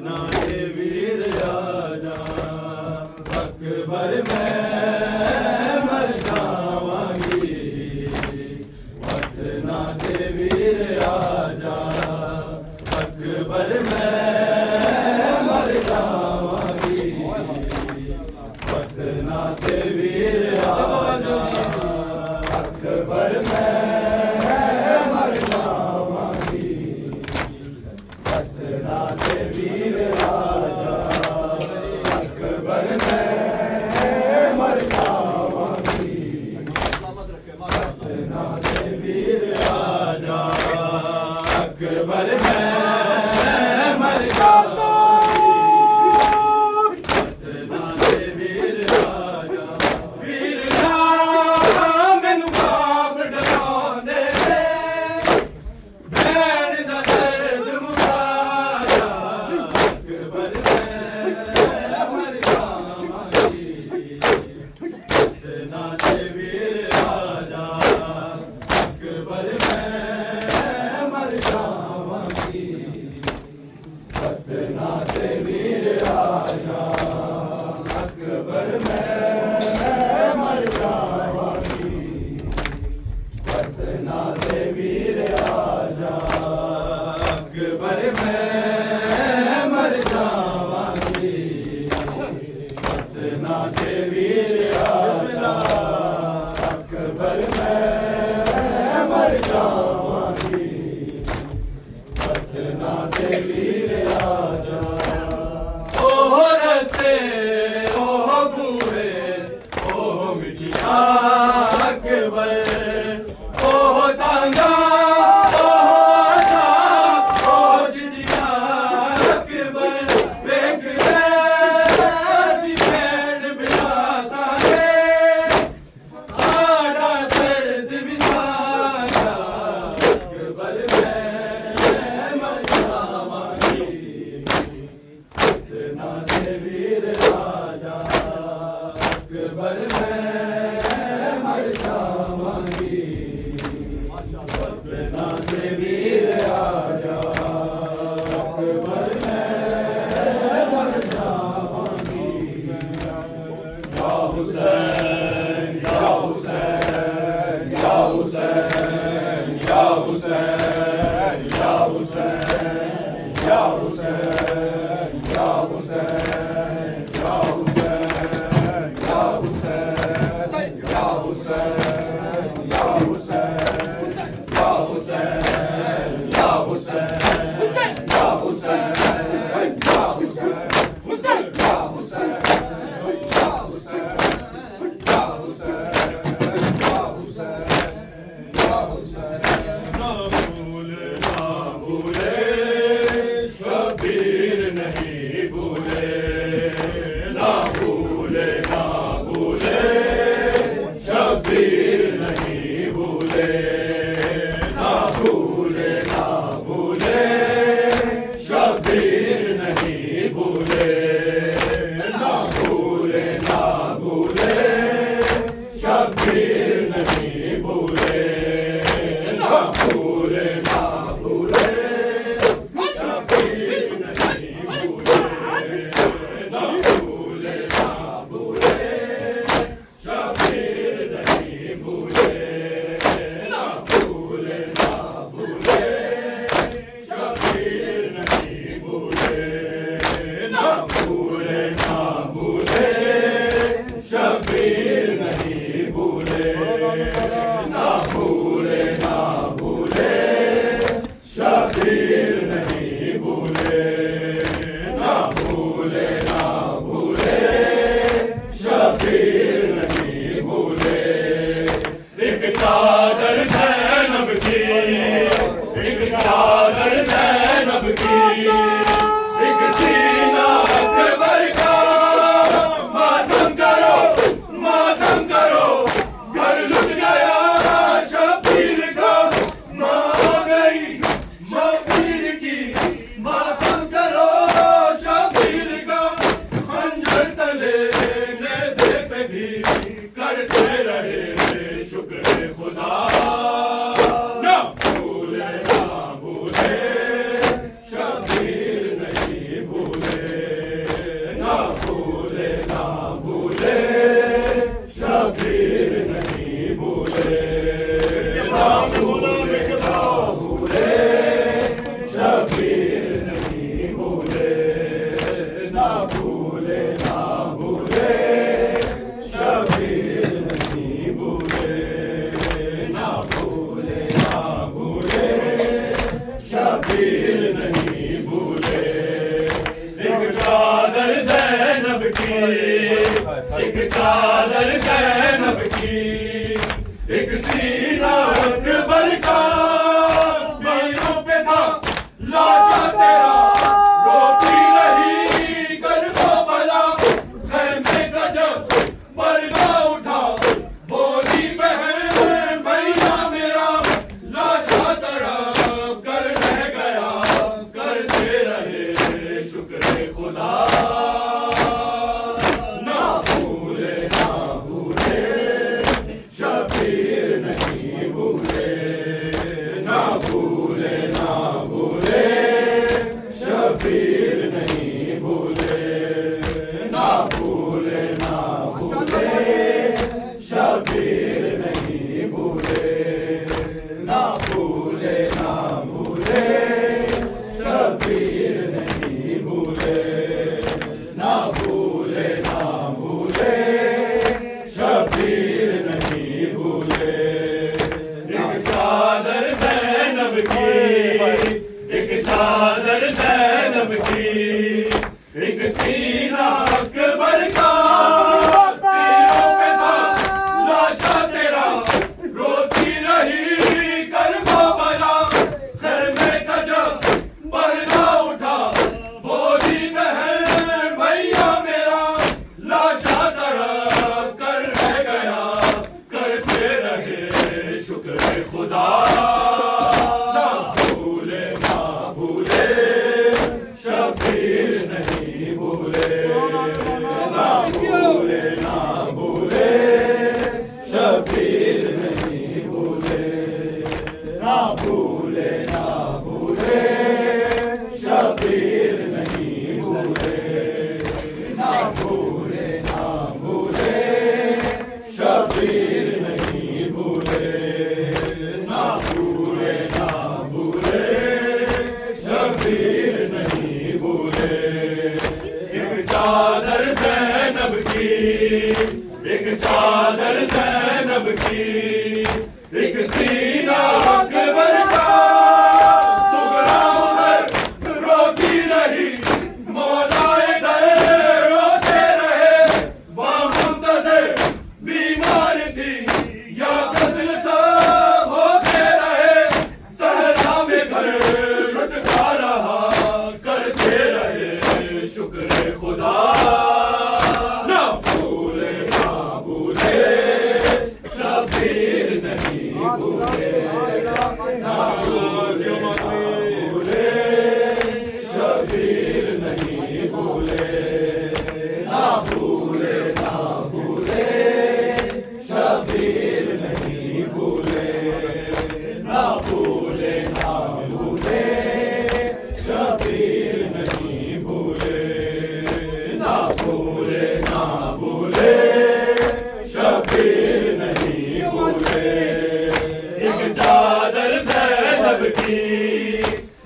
D: No!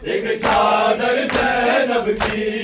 G: ایک چادر زینب کی